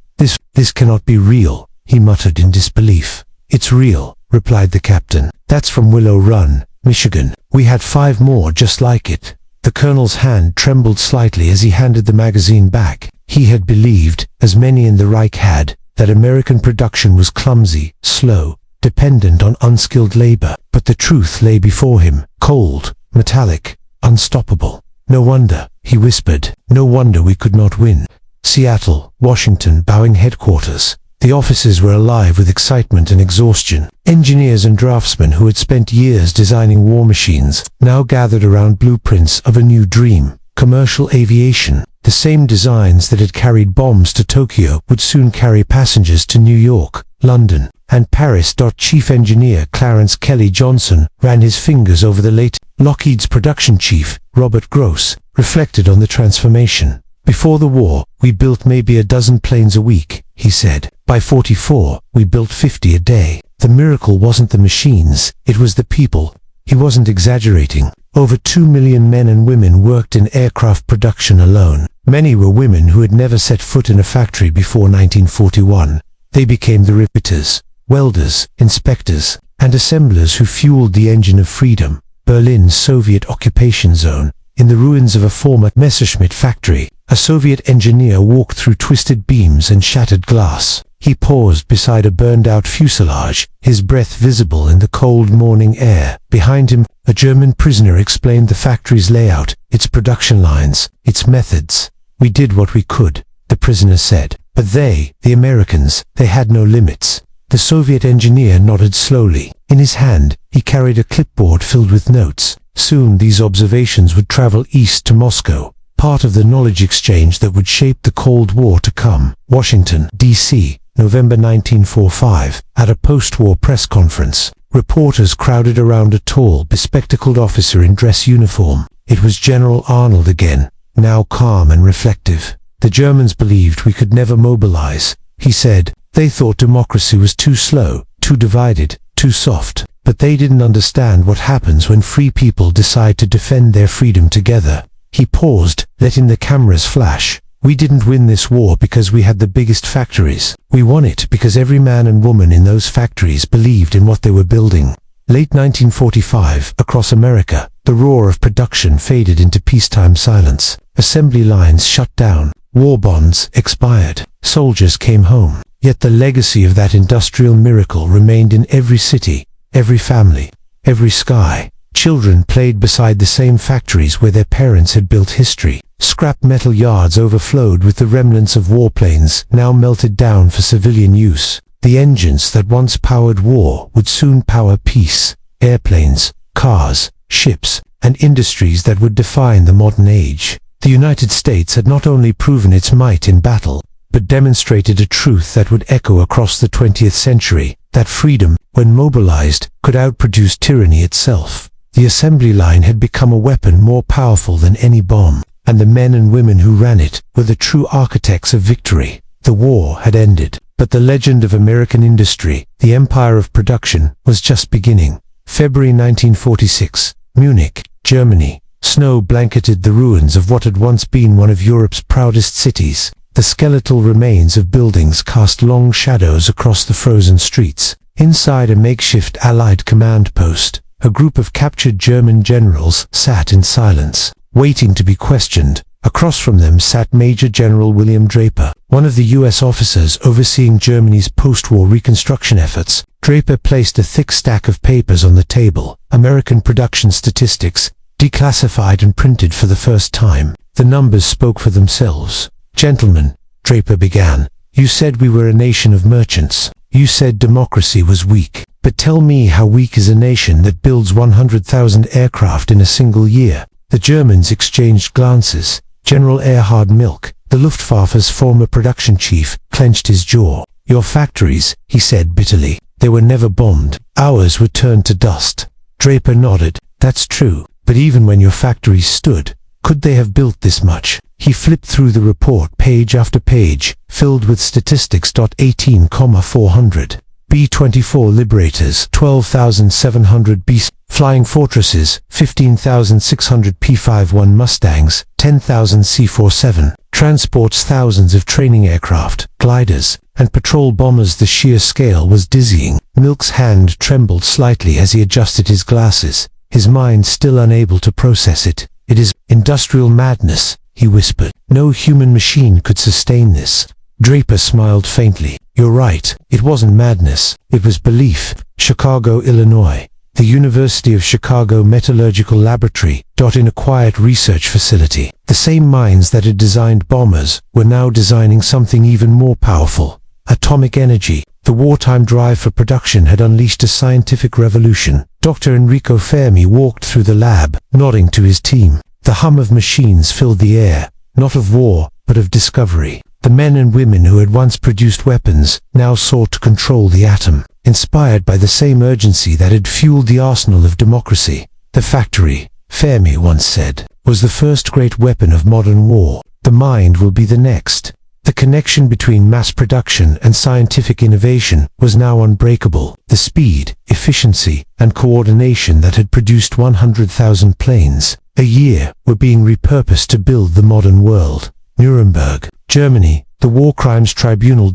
This cannot be real, he muttered in disbelief. It's real, replied the captain. That's from Willow Run, Michigan. We had 5 more just like it. The colonel's hand trembled slightly as he handed the magazine back. He had believed, as many in the Reich had, that American production was clumsy, slow, dependent on unskilled labor. But the truth lay before him, cold, metallic, unstoppable. No wonder, he whispered, no wonder we could not win. Seattle, Washington, Boeing headquarters. The offices were alive with excitement and exhaustion. Engineers and draftsmen who had spent years designing war machines now gathered around blueprints of a new dream. Commercial aviation. The same designs that had carried bombs to Tokyo would soon carry passengers to New York, London, and Paris. Chief Engineer Clarence Kelly Johnson ran his fingers over the late Lockheed's production chief, Robert Gross, reflected on the transformation. Before the war, we built maybe a dozen planes a week, he said. By 44, we built 50 a day. The miracle wasn't the machines, it was the people. He wasn't exaggerating. Over 2 million men and women worked in aircraft production alone. Many were women who had never set foot in a factory before 1941. They became the riveters, welders, inspectors, and assemblers who fueled the engine of freedom. Berlin's Soviet occupation zone. In the ruins of a former Messerschmitt factory, a Soviet engineer walked through twisted beams and shattered glass. He paused beside a burned-out fuselage, his breath visible in the cold morning air. Behind him, a German prisoner explained the factory's layout, its production lines, its methods. We did what we could, the prisoner said. But they, the Americans, they had no limits. The Soviet engineer nodded slowly. In his hand, he carried a clipboard filled with notes. Soon these observations would travel east to Moscow, part of the knowledge exchange that would shape the Cold War to come. Washington, D.C., November 1945. At a post-war press conference, reporters crowded around a tall, bespectacled officer in dress uniform. It was General Arnold again, now calm and reflective. The Germans believed we could never mobilize, he said. They thought democracy was too slow, too divided, too soft. But they didn't understand what happens when free people decide to defend their freedom together. He paused, letting the cameras flash. We didn't win this war because we had the biggest factories. We won it because every man and woman in those factories believed in what they were building. Late 1945, across America, the roar of production faded into peacetime silence. Assembly lines shut down. War bonds expired. Soldiers came home. Yet the legacy of that industrial miracle remained in every city, every family, every sky. Children played beside the same factories where their parents had built history. Scrap metal yards overflowed with the remnants of warplanes, now melted down for civilian use. The engines that once powered war would soon power peace. Airplanes, cars, ships, and industries that would define the modern age. The United States had not only proven its might in battle, but demonstrated a truth that would echo across the 20th century, that freedom, when mobilized, could outproduce tyranny itself. The assembly line had become a weapon more powerful than any bomb, and the men and women who ran it were the true architects of victory. The war had ended, but the legend of American industry, the empire of production, was just beginning. February 1946, Munich, Germany. Snow blanketed the ruins of what had once been one of Europe's proudest cities. The skeletal remains of buildings cast long shadows across the frozen streets. Inside a makeshift Allied command post, a group of captured German generals sat in silence, waiting to be questioned. Across from them sat Major General William Draper, one of the U.S. officers overseeing Germany's post-war reconstruction efforts. Draper placed a thick stack of papers on the table, American production statistics, declassified and printed for the first time. The numbers spoke for themselves. "Gentlemen," Draper began, "you said we were a nation of merchants. You said democracy was weak. But tell me how weak is a nation that builds 100,000 aircraft in a single year?" The Germans exchanged glances. General Erhard Milch, the Luftwaffe's former production chief, clenched his jaw. "Your factories," he said bitterly, "they were never bombed. Ours were turned to dust." Draper nodded. "That's true. But even when your factories stood, could they have built this much?" He flipped through the report page after page, filled with statistics. 18,400. B-24 Liberators, 12,700 B Flying Fortresses, 15,600 P-51 Mustangs, 10,000 C-47. transports thousands of training aircraft, gliders, and patrol bombers. The sheer scale was dizzying. Milk's hand trembled slightly as he adjusted his glasses, his mind still unable to process it. It is industrial madness, he whispered. No human machine could sustain this. Draper smiled faintly. You're right, it wasn't madness, it was belief. Chicago, Illinois. The University of Chicago Metallurgical Laboratory, in a quiet research facility. The same minds that had designed bombers were now designing something even more powerful. Atomic energy. The wartime drive for production had unleashed a scientific revolution. Dr. Enrico Fermi walked through the lab, nodding to his team. The hum of machines filled the air, not of war, but of discovery. The men and women who had once produced weapons now sought to control the atom, inspired by the same urgency that had fueled the arsenal of democracy. The factory, Fermi once said, was the first great weapon of modern war. The mind will be the next. The connection between mass production and scientific innovation was now unbreakable. The speed, efficiency, and coordination that had produced 100,000 planes a year were being repurposed to build the modern world. Nuremberg, Germany, the War Crimes Tribunal.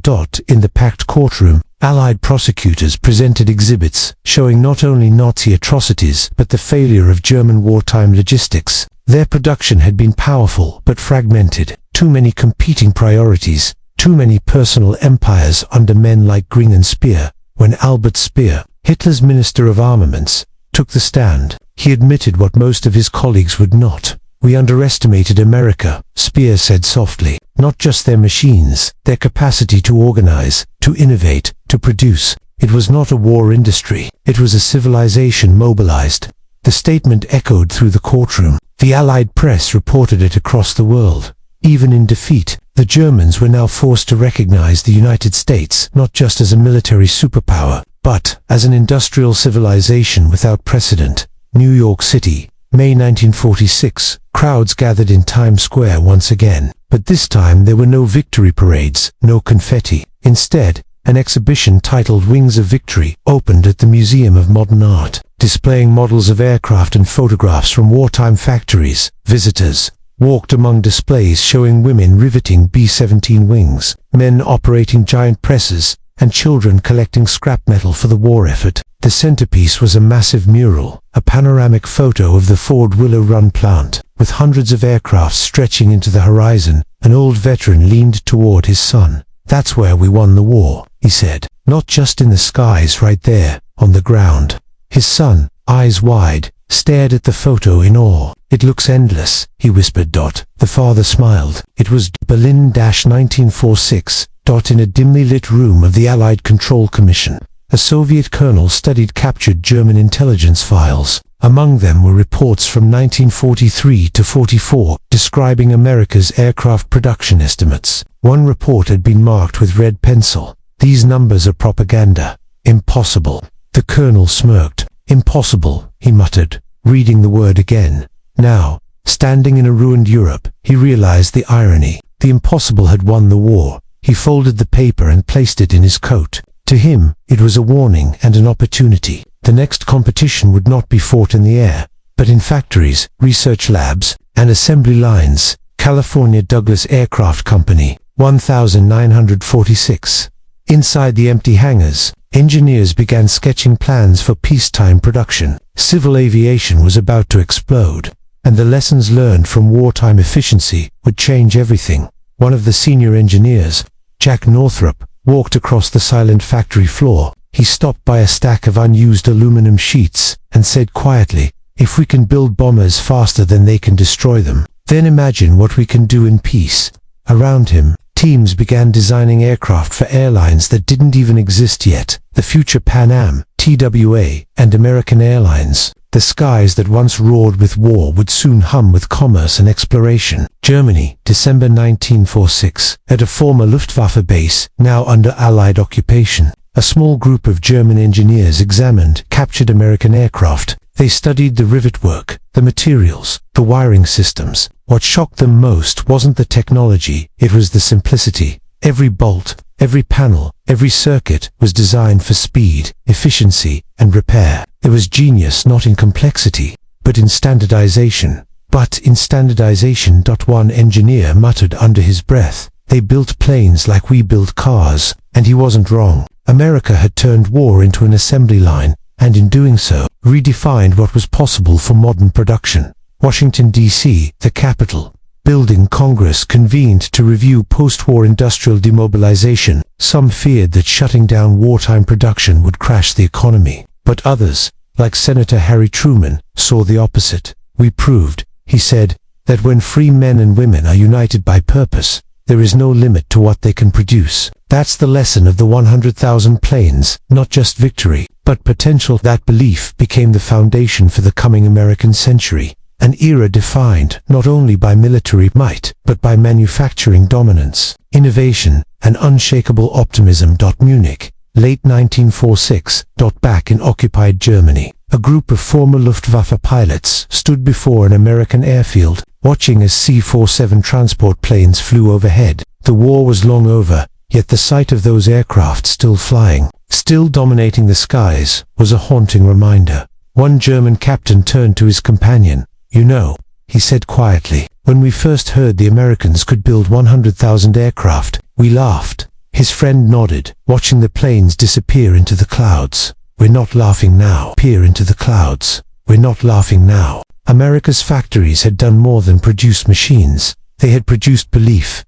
In the packed courtroom, Allied prosecutors presented exhibits showing not only Nazi atrocities but the failure of German wartime logistics. Their production had been powerful but fragmented. Too many competing priorities, too many personal empires under men like Gring and Speer. When Albert Speer, Hitler's Minister of Armaments, took the stand, he admitted what most of his colleagues would not. We underestimated America, Speer said softly. Not just their machines, their capacity to organize, to innovate, to produce. It was not a war industry. It was a civilization mobilized. The statement echoed through the courtroom. The Allied press reported it across the world. Even in defeat, the Germans were now forced to recognize the United States not just as a military superpower, but as an industrial civilization without precedent. New York City, May 1946. Crowds gathered in Times Square once again, but this time there were no victory parades, no confetti. Instead, an exhibition titled Wings of Victory opened at the Museum of Modern Art, displaying models of aircraft and photographs from wartime factories. Visitors walked among displays showing women riveting B-17 wings, men operating giant presses, and children collecting scrap metal for the war effort. The centerpiece was a massive mural, a panoramic photo of the Ford Willow Run plant. With hundreds of aircraft stretching into the horizon, an old veteran leaned toward his son. That's where we won the war, he said. Not just in the skies right there, on the ground. His son, eyes wide, stared at the photo in awe. It looks endless, he whispered. The father smiled. It was Berlin-1946. In a dimly lit room of the Allied Control Commission. A Soviet colonel studied captured German intelligence files. Among them were reports from 1943 to 44 describing America's aircraft production estimates. One report had been marked with red pencil. These numbers are propaganda. Impossible. The colonel smirked. Impossible, he muttered, reading the word again. Now, standing in a ruined Europe, he realized the irony. The impossible had won the war. He folded the paper and placed it in his coat. To him, it was a warning and an opportunity. The next competition would not be fought in the air, but in factories, research labs, and assembly lines. California Douglas Aircraft Company, 1946. Inside the empty hangars, engineers began sketching plans for peacetime production. Civil aviation was about to explode, and the lessons learned from wartime efficiency would change everything. One of the senior engineers, Jack Northrop, walked across the silent factory floor. He stopped by a stack of unused aluminum sheets and said quietly, "If we can build bombers faster than they can destroy them, then imagine what we can do in peace." Around him, teams began designing aircraft for airlines that didn't even exist yet. The future Pan Am, TWA, and American Airlines. The skies that once roared with war would soon hum with commerce and exploration. Germany, December 1946. At a former Luftwaffe base, now under Allied occupation, a small group of German engineers examined captured American aircraft. They studied the rivet work, the materials, the wiring systems. What shocked them most wasn't the technology, it was the simplicity. Every bolt, every panel, every circuit was designed for speed, efficiency, and repair. There was genius not in complexity, but in standardization. But in standardization, one engineer muttered under his breath, "They built planes like we build cars," and he wasn't wrong. America had turned war into an assembly line, and in doing so, redefined what was possible for modern production. Washington, D.C., the capital. Building Congress convened to review post-war industrial demobilization. Some feared that shutting down wartime production would crash the economy. But others, like Senator Harry Truman, saw the opposite. "We proved," he said, "that when free men and women are united by purpose, there is no limit to what they can produce." That's the lesson of the 100,000 planes, not just victory, but potential. That belief became the foundation for the coming American century. An era defined not only by military might, but by manufacturing dominance, innovation, and unshakable optimism. Munich, late 1946. Back in occupied Germany, a group of former Luftwaffe pilots stood before an American airfield, watching as C-47 transport planes flew overhead. The war was long over, yet the sight of those aircraft still flying, still dominating the skies, was a haunting reminder. One German captain turned to his companion. "You know," he said quietly, "when we first heard the Americans could build 100,000 aircraft, we laughed." His friend nodded, watching the planes disappear into the clouds. "We're not laughing now." Peer into the clouds. "We're not laughing now." America's factories had done more than produce machines. They had produced belief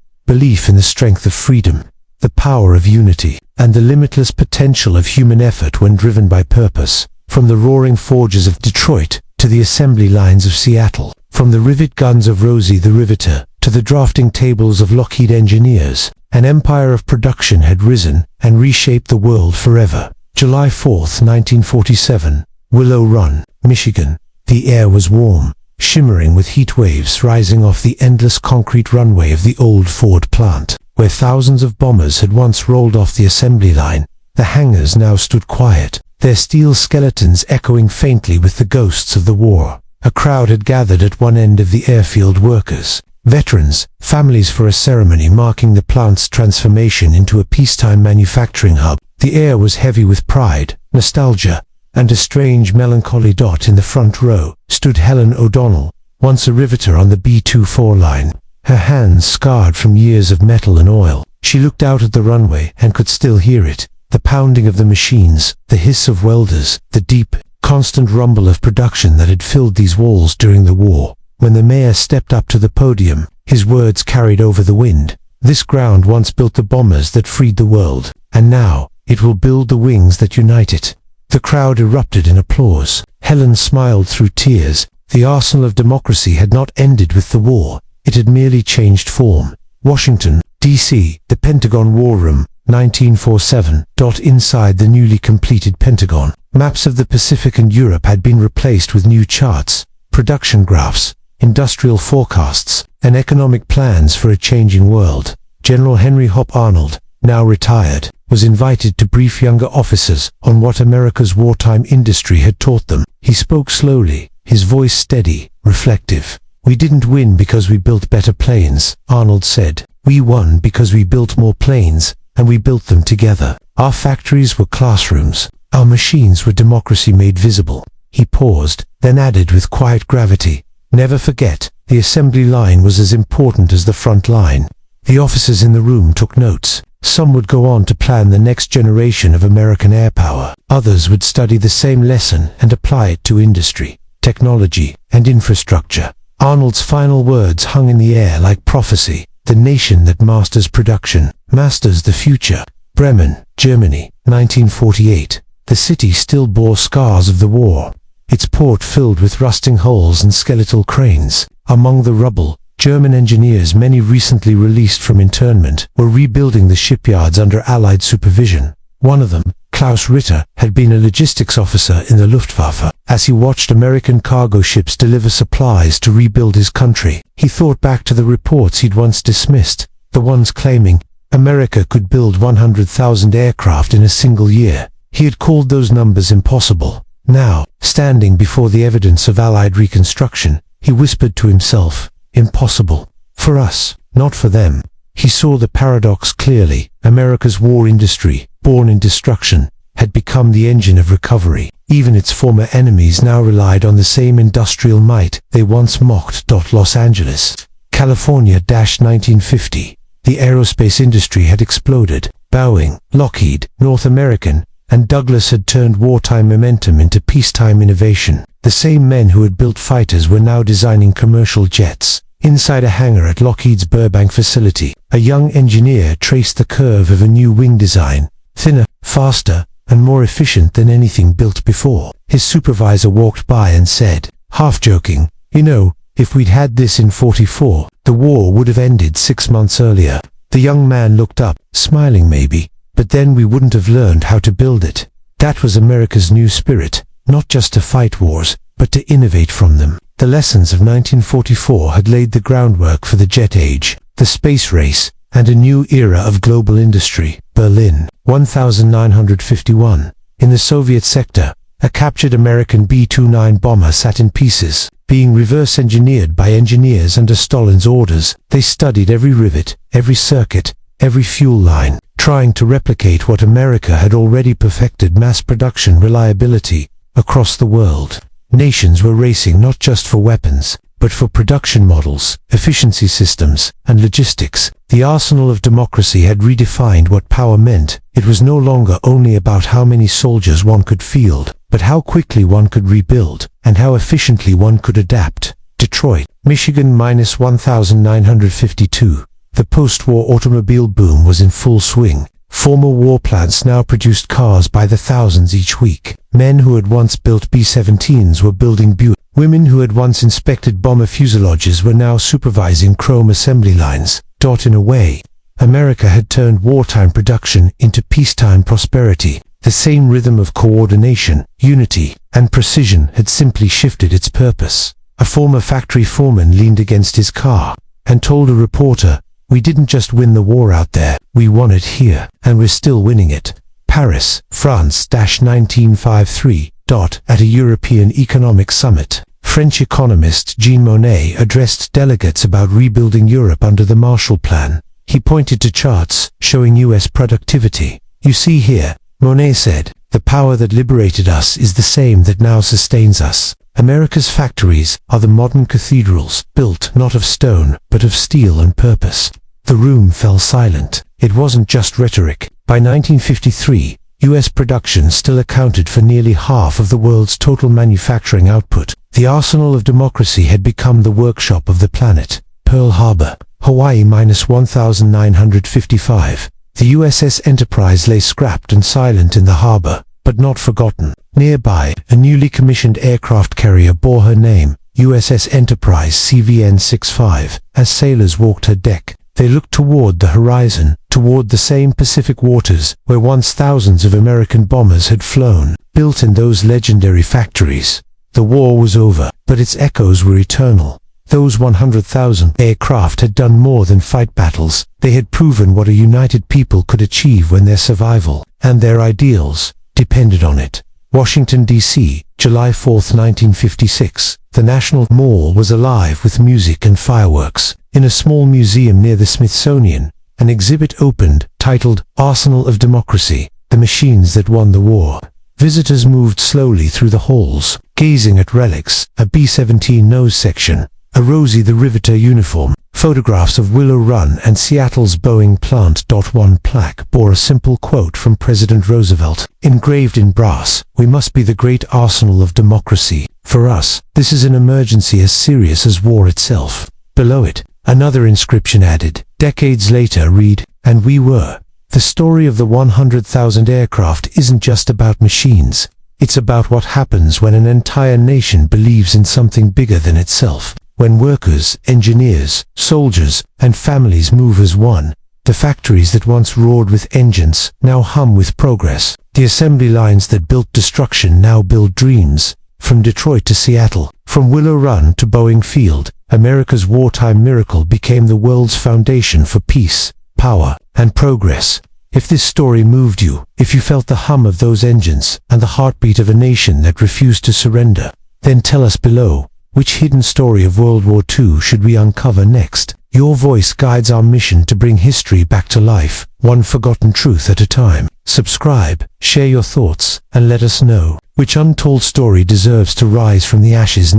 in the strength of freedom, the power of unity, and the limitless potential of human effort when driven by purpose. From the roaring forges of Detroit to the assembly lines of Seattle, from the rivet guns of Rosie the Riveter to the drafting tables of Lockheed engineers, an empire of production had risen and reshaped the world forever. July 4, 1947, Willow Run, Michigan. The air was warm, shimmering with heat waves rising off the endless concrete runway of the old Ford plant, where thousands of bombers had once rolled off the assembly line. The hangars now stood quiet, their steel skeletons echoing faintly with the ghosts of the war. A crowd had gathered at one end of the airfield: workers, veterans, families for a ceremony marking the plant's transformation into a peacetime manufacturing hub. The air was heavy with pride, nostalgia, and a strange melancholy. In the front row stood Helen O'Donnell, once a riveter on the B-24 line, her hands scarred from years of metal and oil. She looked out at the runway and could still hear it. The pounding of the machines, the hiss of welders, the deep, constant rumble of production that had filled these walls during the war. When the mayor stepped up to the podium, his words carried over the wind. "This ground once built the bombers that freed the world, and now it will build the wings that unite it." The crowd erupted in applause. Helen smiled through tears. The arsenal of democracy had not ended with the war. It had merely changed form. Washington, D.C., the Pentagon War Room, 1947. Inside the newly completed Pentagon, maps of the Pacific and Europe had been replaced with new charts, production graphs, industrial forecasts, and economic plans for a changing world. General Henry Hop Arnold, now retired, was invited to brief younger officers on what America's wartime industry had taught them. He spoke slowly, his voice steady, reflective. "We didn't win because we built better planes," Arnold said. "We won because we built more planes, and we built them together. Our factories were classrooms. Our machines were democracy made visible." He paused, then added with quiet gravity, "Never forget, the assembly line was as important as the front line." The officers in the room took notes. Some would go on to plan the next generation of American air power. Others would study the same lesson and apply it to industry, technology, and infrastructure. Arnold's final words hung in the air like prophecy. "The nation that masters production, masters the future." Bremen, Germany, 1948. The city still bore scars of the war, its port filled with rusting hulls and skeletal cranes. Among the rubble, German engineers, many recently released from internment, were rebuilding the shipyards under Allied supervision. One of them, Klaus Ritter, had been a logistics officer in the Luftwaffe. As he watched American cargo ships deliver supplies to rebuild his country, he thought back to the reports he'd once dismissed, the ones claiming America could build 100,000 aircraft in a single year. He had called those numbers impossible. Now, standing before the evidence of Allied reconstruction, he whispered to himself, "Impossible. For us, not for them." He saw the paradox clearly. America's war industry, born in destruction, had become the engine of recovery. Even its former enemies now relied on the same industrial might they once mocked. Los Angeles, California-1950. The aerospace industry had exploded. Boeing, Lockheed, North American, and Douglas had turned wartime momentum into peacetime innovation. The same men who had built fighters were now designing commercial jets. Inside a hangar at Lockheed's Burbank facility, a young engineer traced the curve of a new wing design, thinner, faster, and more efficient than anything built before. His supervisor walked by and said, half joking, "You know, if we'd had this in '44, the war would have ended 6 months earlier." The young man looked up, smiling maybe, "But then we wouldn't have learned how to build it." That was America's new spirit, not just to fight wars, but to innovate from them. The lessons of 1944 had laid the groundwork for the jet age, the space race, and a new era of global industry. Berlin, 1951. In the Soviet sector, a captured American B-29 bomber sat in pieces, being reverse-engineered by engineers under Stalin's orders. They studied every rivet, every circuit, every fuel line, trying to replicate what America had already perfected: mass production reliability across the world. Nations were racing not just for weapons, but for production models, efficiency systems, and logistics. The arsenal of democracy had redefined what power meant. It was no longer only about how many soldiers one could field, but how quickly one could rebuild, and how efficiently one could adapt. Detroit, Michigan, -1952. The post-war automobile boom was in full swing. Former war plants now produced cars by the thousands each week. Men who had once built B-17s were building Buick. Women who had once inspected bomber fuselages were now supervising chrome assembly lines. In a way, America had turned wartime production into peacetime prosperity. The same rhythm of coordination, unity, and precision had simply shifted its purpose. A former factory foreman leaned against his car and told a reporter, "We didn't just win the war out there, we won it here, and we're still winning it." Paris, France-1953. At a European Economic Summit, French economist Jean Monnet addressed delegates about rebuilding Europe under the Marshall Plan. He pointed to charts showing US productivity. "You see here," Monnet said, "the power that liberated us is the same that now sustains us. America's factories are the modern cathedrals, built not of stone, but of steel and purpose." The room fell silent. It wasn't just rhetoric. By 1953, US production still accounted for nearly half of the world's total manufacturing output. The arsenal of democracy had become the workshop of the planet. Pearl Harbor, Hawaii, -1955. The USS Enterprise lay scrapped and silent in the harbor, but not forgotten. Nearby, a newly commissioned aircraft carrier bore her name, USS Enterprise CVN-65. As sailors walked her deck, they looked toward the horizon, toward the same Pacific waters where once thousands of American bombers had flown, built in those legendary factories. The war was over, but its echoes were eternal. Those 100,000 aircraft had done more than fight battles. They had proven what a united people could achieve when their survival and their ideals depended on it. Washington, D.C., July 4, 1956. The National Mall was alive with music and fireworks. In a small museum near the Smithsonian, an exhibit opened, titled "Arsenal of Democracy: The Machines That Won the War." Visitors moved slowly through the halls, gazing at relics, a B-17 nose section, a Rosie the Riveter uniform, photographs of Willow Run, and Seattle's Boeing plant. One plaque bore a simple quote from President Roosevelt, engraved in brass: "We must be the great arsenal of democracy. For us, this is an emergency as serious as war itself." Below it, another inscription added, decades later, read, "And we were." The story of the 100,000 aircraft isn't just about machines. It's about what happens when an entire nation believes in something bigger than itself. When workers, engineers, soldiers, and families move as one, the factories that once roared with engines now hum with progress. The assembly lines that built destruction now build dreams. From Detroit to Seattle, from Willow Run to Boeing Field, America's wartime miracle became the world's foundation for peace, power, and progress. If this story moved you, if you felt the hum of those engines and the heartbeat of a nation that refused to surrender, then tell us below, which hidden story of World War II should we uncover next? Your voice guides our mission to bring history back to life, one forgotten truth at a time. Subscribe, share your thoughts, and let us know which untold story deserves to rise from the ashes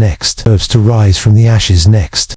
next.